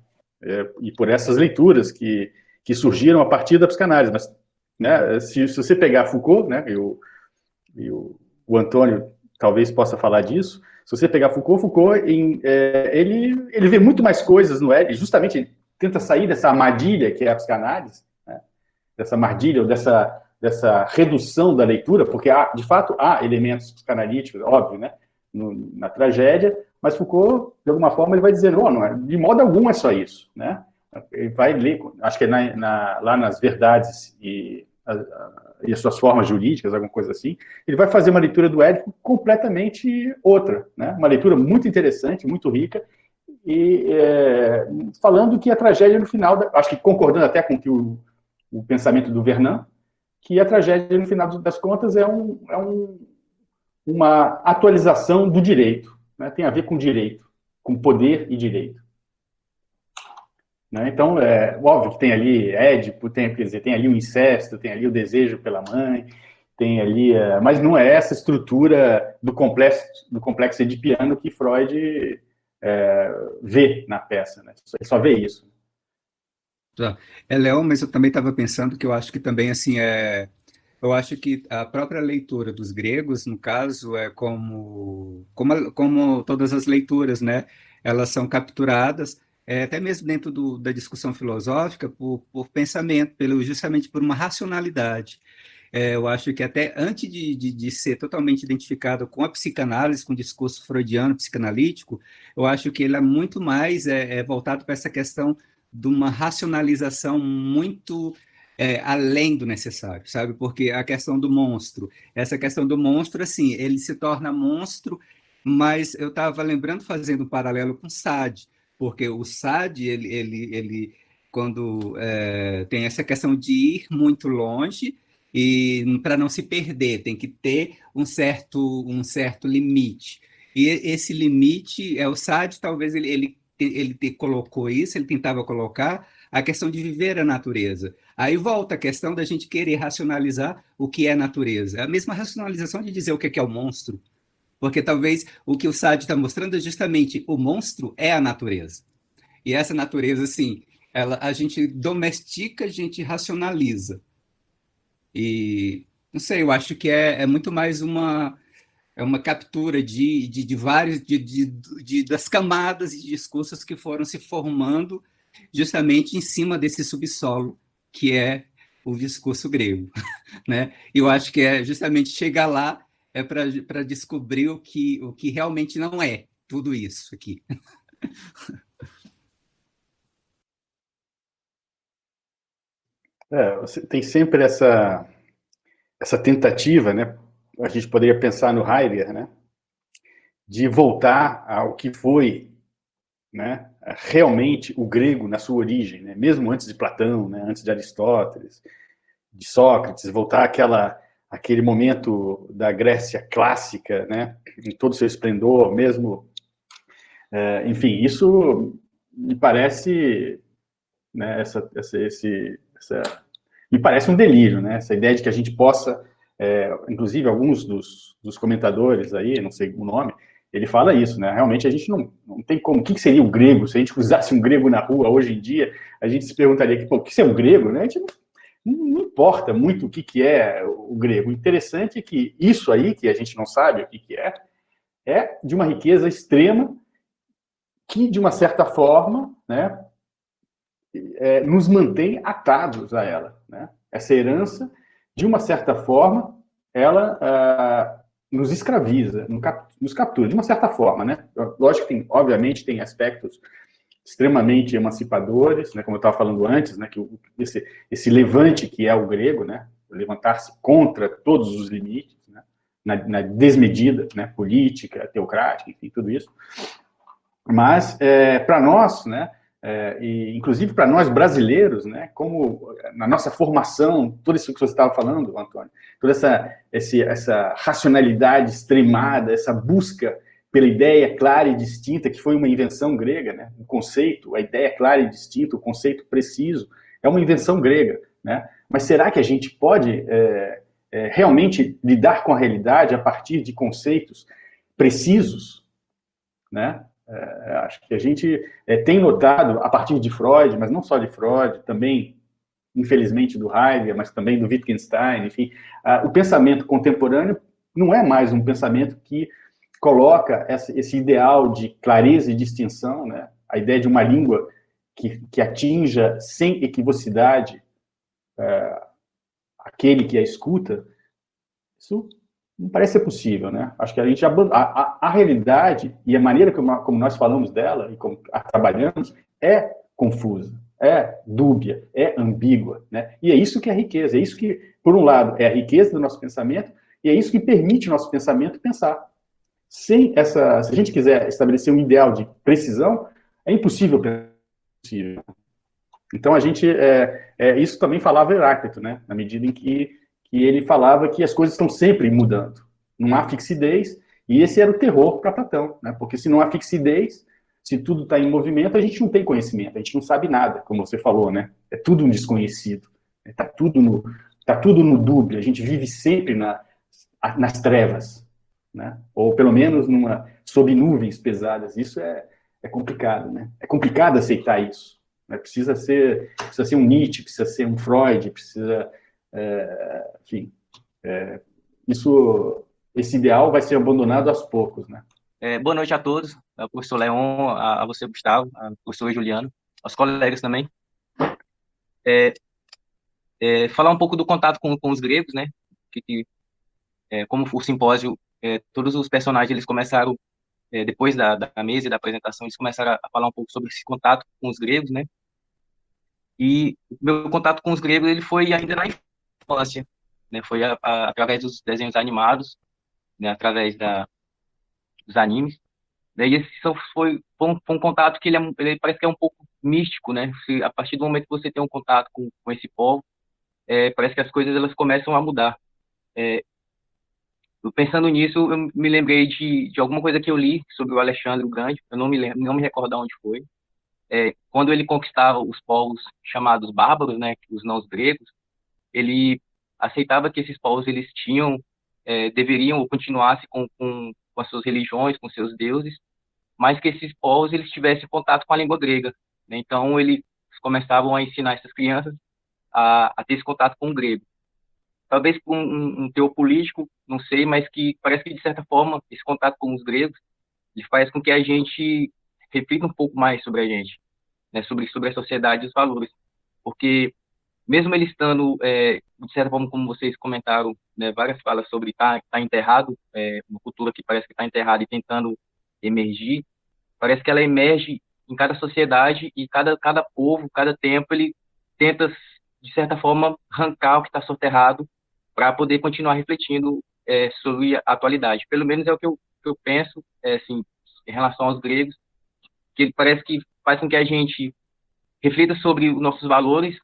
E por essas leituras que surgiram a partir da psicanálise. Mas, né, se você pegar Foucault, né, e o Antônio talvez possa falar disso, se você pegar Foucault ele vê muito mais coisas no Édipo, justamente ele tenta sair dessa armadilha que é a psicanálise, né, dessa armadilha ou dessa redução da leitura, porque de fato há elementos psicanalíticos, óbvio, né, na tragédia, mas Foucault, de alguma forma, ele vai dizer, não, de modo algum é só isso, né? Ele vai ler, acho que lá nas Verdades e as suas formas jurídicas, alguma coisa assim, ele vai fazer uma leitura do Édipo completamente outra, né? Uma leitura muito interessante, muito rica, e falando que a tragédia no final, acho que concordando até com que o pensamento do Vernon, que a tragédia no final das contas é uma atualização do direito, né? Tem a ver com direito, com poder e direito. Né? Então, óbvio que tem ali Édipo, tem ali o incesto, tem ali o desejo pela mãe, tem ali, mas não é essa estrutura do complexo edipiano que Freud vê na peça, né? Ele só vê isso. Léo, mas eu também estava pensando que eu acho que também, assim, Eu acho que a própria leitura dos gregos, no caso, é como todas as leituras, né? Elas são capturadas, até mesmo dentro da discussão filosófica, por pensamento, justamente por uma racionalidade. Eu acho que até antes de ser totalmente identificado com a psicanálise, com o discurso freudiano, psicanalítico, eu acho que ele é muito mais voltado para essa questão de uma racionalização muito além do necessário, sabe? Porque a questão do monstro, essa questão do monstro, assim, ele se torna monstro, mas eu estava lembrando, fazendo um paralelo com o Sade, porque o Sade, ele quando tem essa questão de ir muito longe, e para não se perder, tem que ter um certo limite. E esse limite, o Sade, talvez ele colocou isso, ele tentava colocar a questão de viver a natureza. Aí volta a questão da gente querer racionalizar o que é natureza. É a mesma racionalização de dizer o que é o monstro, porque talvez o que o Sade está mostrando é justamente o monstro é a natureza. E essa natureza, assim, a gente domestica, a gente racionaliza. E, não sei, eu acho que é muito mais uma captura de vários, das camadas de discursos que foram se formando justamente em cima desse subsolo, que é o discurso grego, né? E eu acho que é justamente chegar lá para descobrir o que realmente não é tudo isso aqui. Você tem sempre essa tentativa, né? A gente poderia pensar no Heidegger, né? De voltar ao que foi, né? Realmente o grego na sua origem, né? Mesmo antes de Platão, né? Antes de Aristóteles, de Sócrates, voltar aquele momento da Grécia clássica, né? Em todo o seu esplendor, mesmo. Enfim, isso me parece, né? Me parece um delírio, né? Essa ideia de que a gente possa, inclusive alguns dos comentadores aí, não sei o nome, ele fala isso, né? Realmente a gente não tem como. O que seria o grego? Se a gente usasse um grego na rua hoje em dia, a gente se perguntaria o que é um grego, né? A gente não importa muito o que é o grego. O interessante é que isso aí, que a gente não sabe o que é de uma riqueza extrema que, de uma certa forma, né, nos mantém atados a ela, né? Essa herança, de uma certa forma, ela nos escraviza, nos captura, de uma certa forma, né? Lógico que obviamente tem aspectos extremamente emancipadores, né? Como eu estava falando antes, né? Que esse levante que é o grego, né? Levantar-se contra todos os limites, né? Na desmedida, né? Política, teocrática, enfim, tudo isso. Mas para nós, né? E inclusive para nós brasileiros, né, como na nossa formação, tudo isso que você estava falando, Antônio, toda essa racionalidade extremada, essa busca pela ideia clara e distinta, que foi uma invenção grega, né, o conceito, a ideia clara e distinta, o conceito preciso, é uma invenção grega, né, mas será que a gente pode realmente lidar com a realidade a partir de conceitos precisos, né? Acho que a gente tem notado, a partir de Freud, mas não só de Freud, também, infelizmente, do Heidegger, mas também do Wittgenstein, enfim, o pensamento contemporâneo não é mais um pensamento que coloca esse ideal de clareza e distinção, né? A ideia de uma língua que atinja sem equivocidade aquele que a escuta. Isso não parece ser possível, né? Acho que a gente a realidade e a maneira como nós falamos dela e como a trabalhamos é confusa, é dúbia, é ambígua, né? E é isso que é a riqueza, é isso que, por um lado, é a riqueza do nosso pensamento e é isso que permite o nosso pensamento pensar. Se a gente quiser estabelecer um ideal de precisão, é impossível pensar. Então a gente isso também falava Heráclito, né? Na medida em que ele falava que as coisas estão sempre mudando. Não há fixidez, e esse era o terror para Platão, né? Porque se não há fixidez, se tudo está em movimento, a gente não tem conhecimento, a gente não sabe nada, como você falou, né? É tudo um desconhecido, está tudo no dúbio, a gente vive sempre nas trevas, né? Ou pelo menos sob nuvens pesadas. Isso é complicado, né? É complicado aceitar isso, né? Precisa ser um Nietzsche, precisa ser um Freud, precisa enfim, Esse ideal vai ser abandonado aos poucos, né? Boa noite a todos, ao professor Leon, a você, Gustavo, ao professor Juliano, aos colegas também. Falar um pouco do contato com os gregos, né? Como o simpósio, todos os personagens eles começaram, depois da mesa e da apresentação, eles começaram a falar um pouco sobre esse contato com os gregos, né? E o meu contato com os gregos ele foi ainda na infância, né? Foi através dos desenhos animados, né? Através dos animes. Daí esse foi um contato que ele parece que é um pouco místico, né? A partir do momento que você tem um contato com esse povo, parece que as coisas elas começam a mudar. Pensando nisso, eu me lembrei de alguma coisa que eu li sobre o Alexandre o Grande, eu não me recordo onde foi. Quando ele conquistava os povos chamados bárbaros, né, os não os gregos, ele aceitava que esses povos eles deveriam ou continuassem com as suas religiões, com seus deuses, mas que esses povos eles tivessem contato com a língua grega, né? Então eles começavam a ensinar essas crianças a ter esse contato com o grego. Talvez por um teor político, não sei, mas que parece que de certa forma esse contato com os gregos ele faz com que a gente reflita um pouco mais sobre a gente, né? Sobre a sociedade e os valores, porque mesmo ele estando, de certa forma, como vocês comentaram, né, várias falas sobre tá enterrado, uma cultura que parece que está enterrada e tentando emergir, parece que ela emerge em cada sociedade e cada povo, cada tempo, ele tenta, de certa forma, arrancar o que está soterrado para poder continuar refletindo sobre a atualidade. Pelo menos é o que eu penso, assim, em relação aos gregos, que ele parece que faz com que a gente reflita sobre os nossos valores,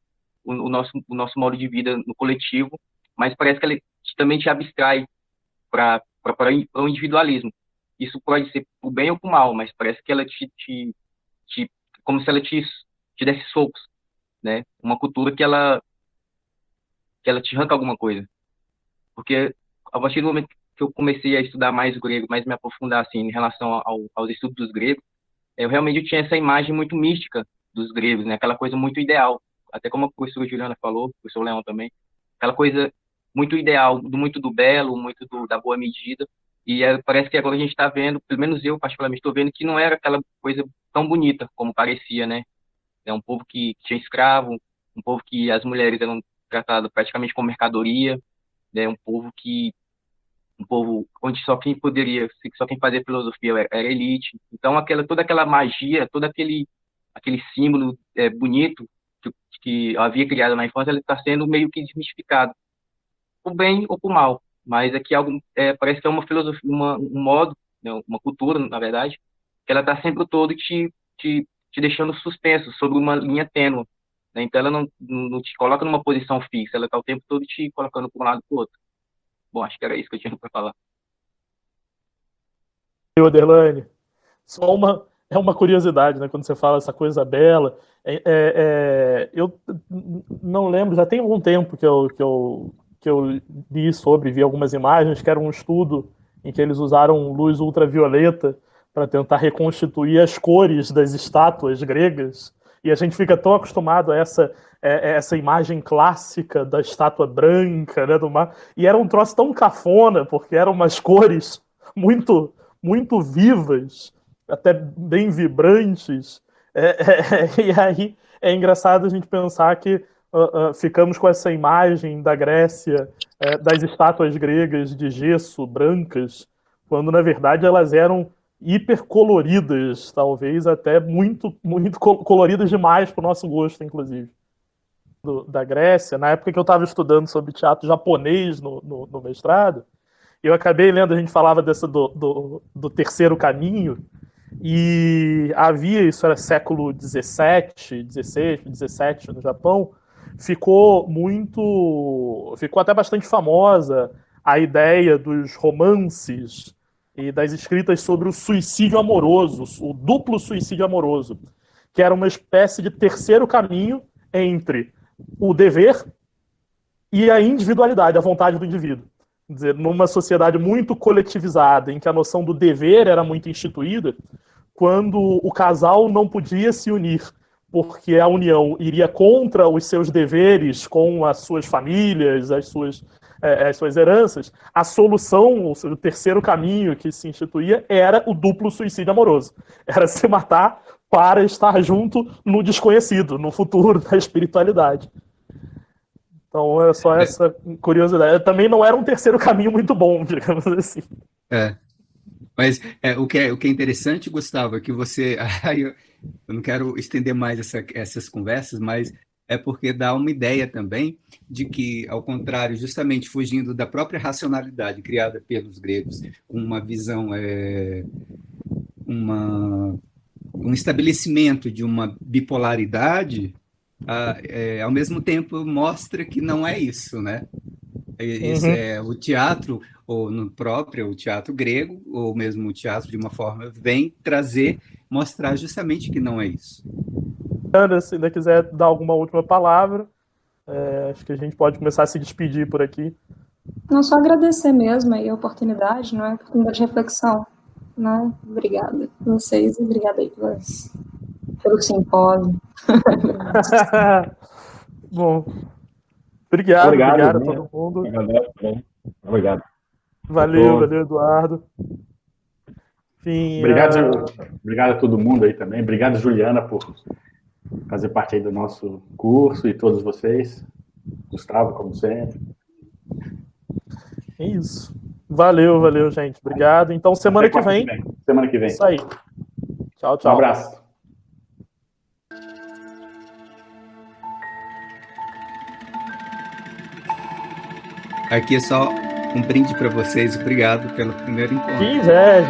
o nosso modo de vida no coletivo, mas parece que ele também te abstrai para o individualismo. Isso pode ser pro bem ou pro mal, mas parece que ela como se ela te desse socos, né? Uma cultura que ela te arranca alguma coisa. Porque a partir do momento que eu comecei a estudar mais o grego, mais me aprofundar assim em relação aos estudos dos gregos, eu realmente tinha essa imagem muito mística dos gregos, né? Aquela coisa muito ideal. Até como a professora Juliana falou, o professor Leão também, aquela coisa muito ideal, muito do belo, muito da boa medida, e parece que agora a gente está vendo, pelo menos eu particularmente estou vendo, que não era aquela coisa tão bonita como parecia, né? É um povo que tinha escravo, um povo que as mulheres eram tratadas praticamente como mercadoria, né? Um povo onde só quem fazia filosofia era elite. Então toda aquela magia, todo aquele símbolo bonito que eu havia criado na infância, ele está sendo meio que desmistificado, por bem ou por mal. Mas aqui parece que é uma filosofia, um modo, né, uma cultura, na verdade, que ela está sempre todo te deixando suspenso sobre uma linha tênue, né? Então ela não te coloca numa posição fixa, ela está o tempo todo te colocando para um lado e para o outro. Bom, acho que era isso que eu tinha para falar. Oderlane, só uma curiosidade, né? Quando você fala essa coisa bela, eu não lembro, já tem algum tempo que eu vi algumas imagens, que era um estudo em que eles usaram luz ultravioleta para tentar reconstituir as cores das estátuas gregas, e a gente fica tão acostumado a essa imagem clássica da estátua branca, né, do mar, e era um troço tão cafona, porque eram umas cores muito, muito vivas, até bem vibrantes, e aí é engraçado a gente pensar que ficamos com essa imagem da Grécia, das estátuas gregas de gesso, brancas, quando na verdade elas eram hipercoloridas, talvez até muito, muito coloridas demais para o nosso gosto, inclusive. Da Grécia, na época que eu estava estudando sobre teatro japonês no mestrado, eu acabei lendo, a gente falava do terceiro caminho, e havia, isso era século XVII, XVI, XVII no Japão, ficou até bastante famosa a ideia dos romances e das escritas sobre o suicídio amoroso, o duplo suicídio amoroso, que era uma espécie de terceiro caminho entre o dever e a individualidade, a vontade do indivíduo. Quer dizer, numa sociedade muito coletivizada, em que a noção do dever era muito instituída, quando o casal não podia se unir, porque a união iria contra os seus deveres com as suas famílias, as suas as suas heranças, a solução, ou seja, o terceiro caminho que se instituía era o duplo suicídio amoroso. Era se matar para estar junto no desconhecido, no futuro da espiritualidade. Então é só essa curiosidade. Também não era um terceiro caminho muito bom, digamos assim. Mas o que é interessante, Gustavo, é que você... eu não quero estender mais essas conversas, mas é porque dá uma ideia também de que, ao contrário, justamente fugindo da própria racionalidade criada pelos gregos, uma visão, um estabelecimento de uma bipolaridade, ao mesmo tempo mostra que não é isso, né? O teatro, ou no próprio o teatro grego, ou mesmo o teatro de uma forma, vem mostrar justamente que não é isso. Ana, se ainda quiser dar alguma última palavra, acho que a gente pode começar a se despedir por aqui. Não, só agradecer mesmo aí a oportunidade, não é? A oportunidade de reflexão, né? Obrigada a vocês e obrigada aí pelo simpósio. Bom, obrigado a todo mundo. Obrigado. Valeu, Eduardo. Enfim, obrigado a todo mundo aí também. Obrigado, Juliana, por fazer parte aí do nosso curso e todos vocês. Gustavo, como sempre. É isso. Valeu, gente. Obrigado. Então, semana que vem. Isso aí. Tchau. Um abraço. Aqui é só um brinde para vocês. Obrigado pelo primeiro encontro. Que inveja.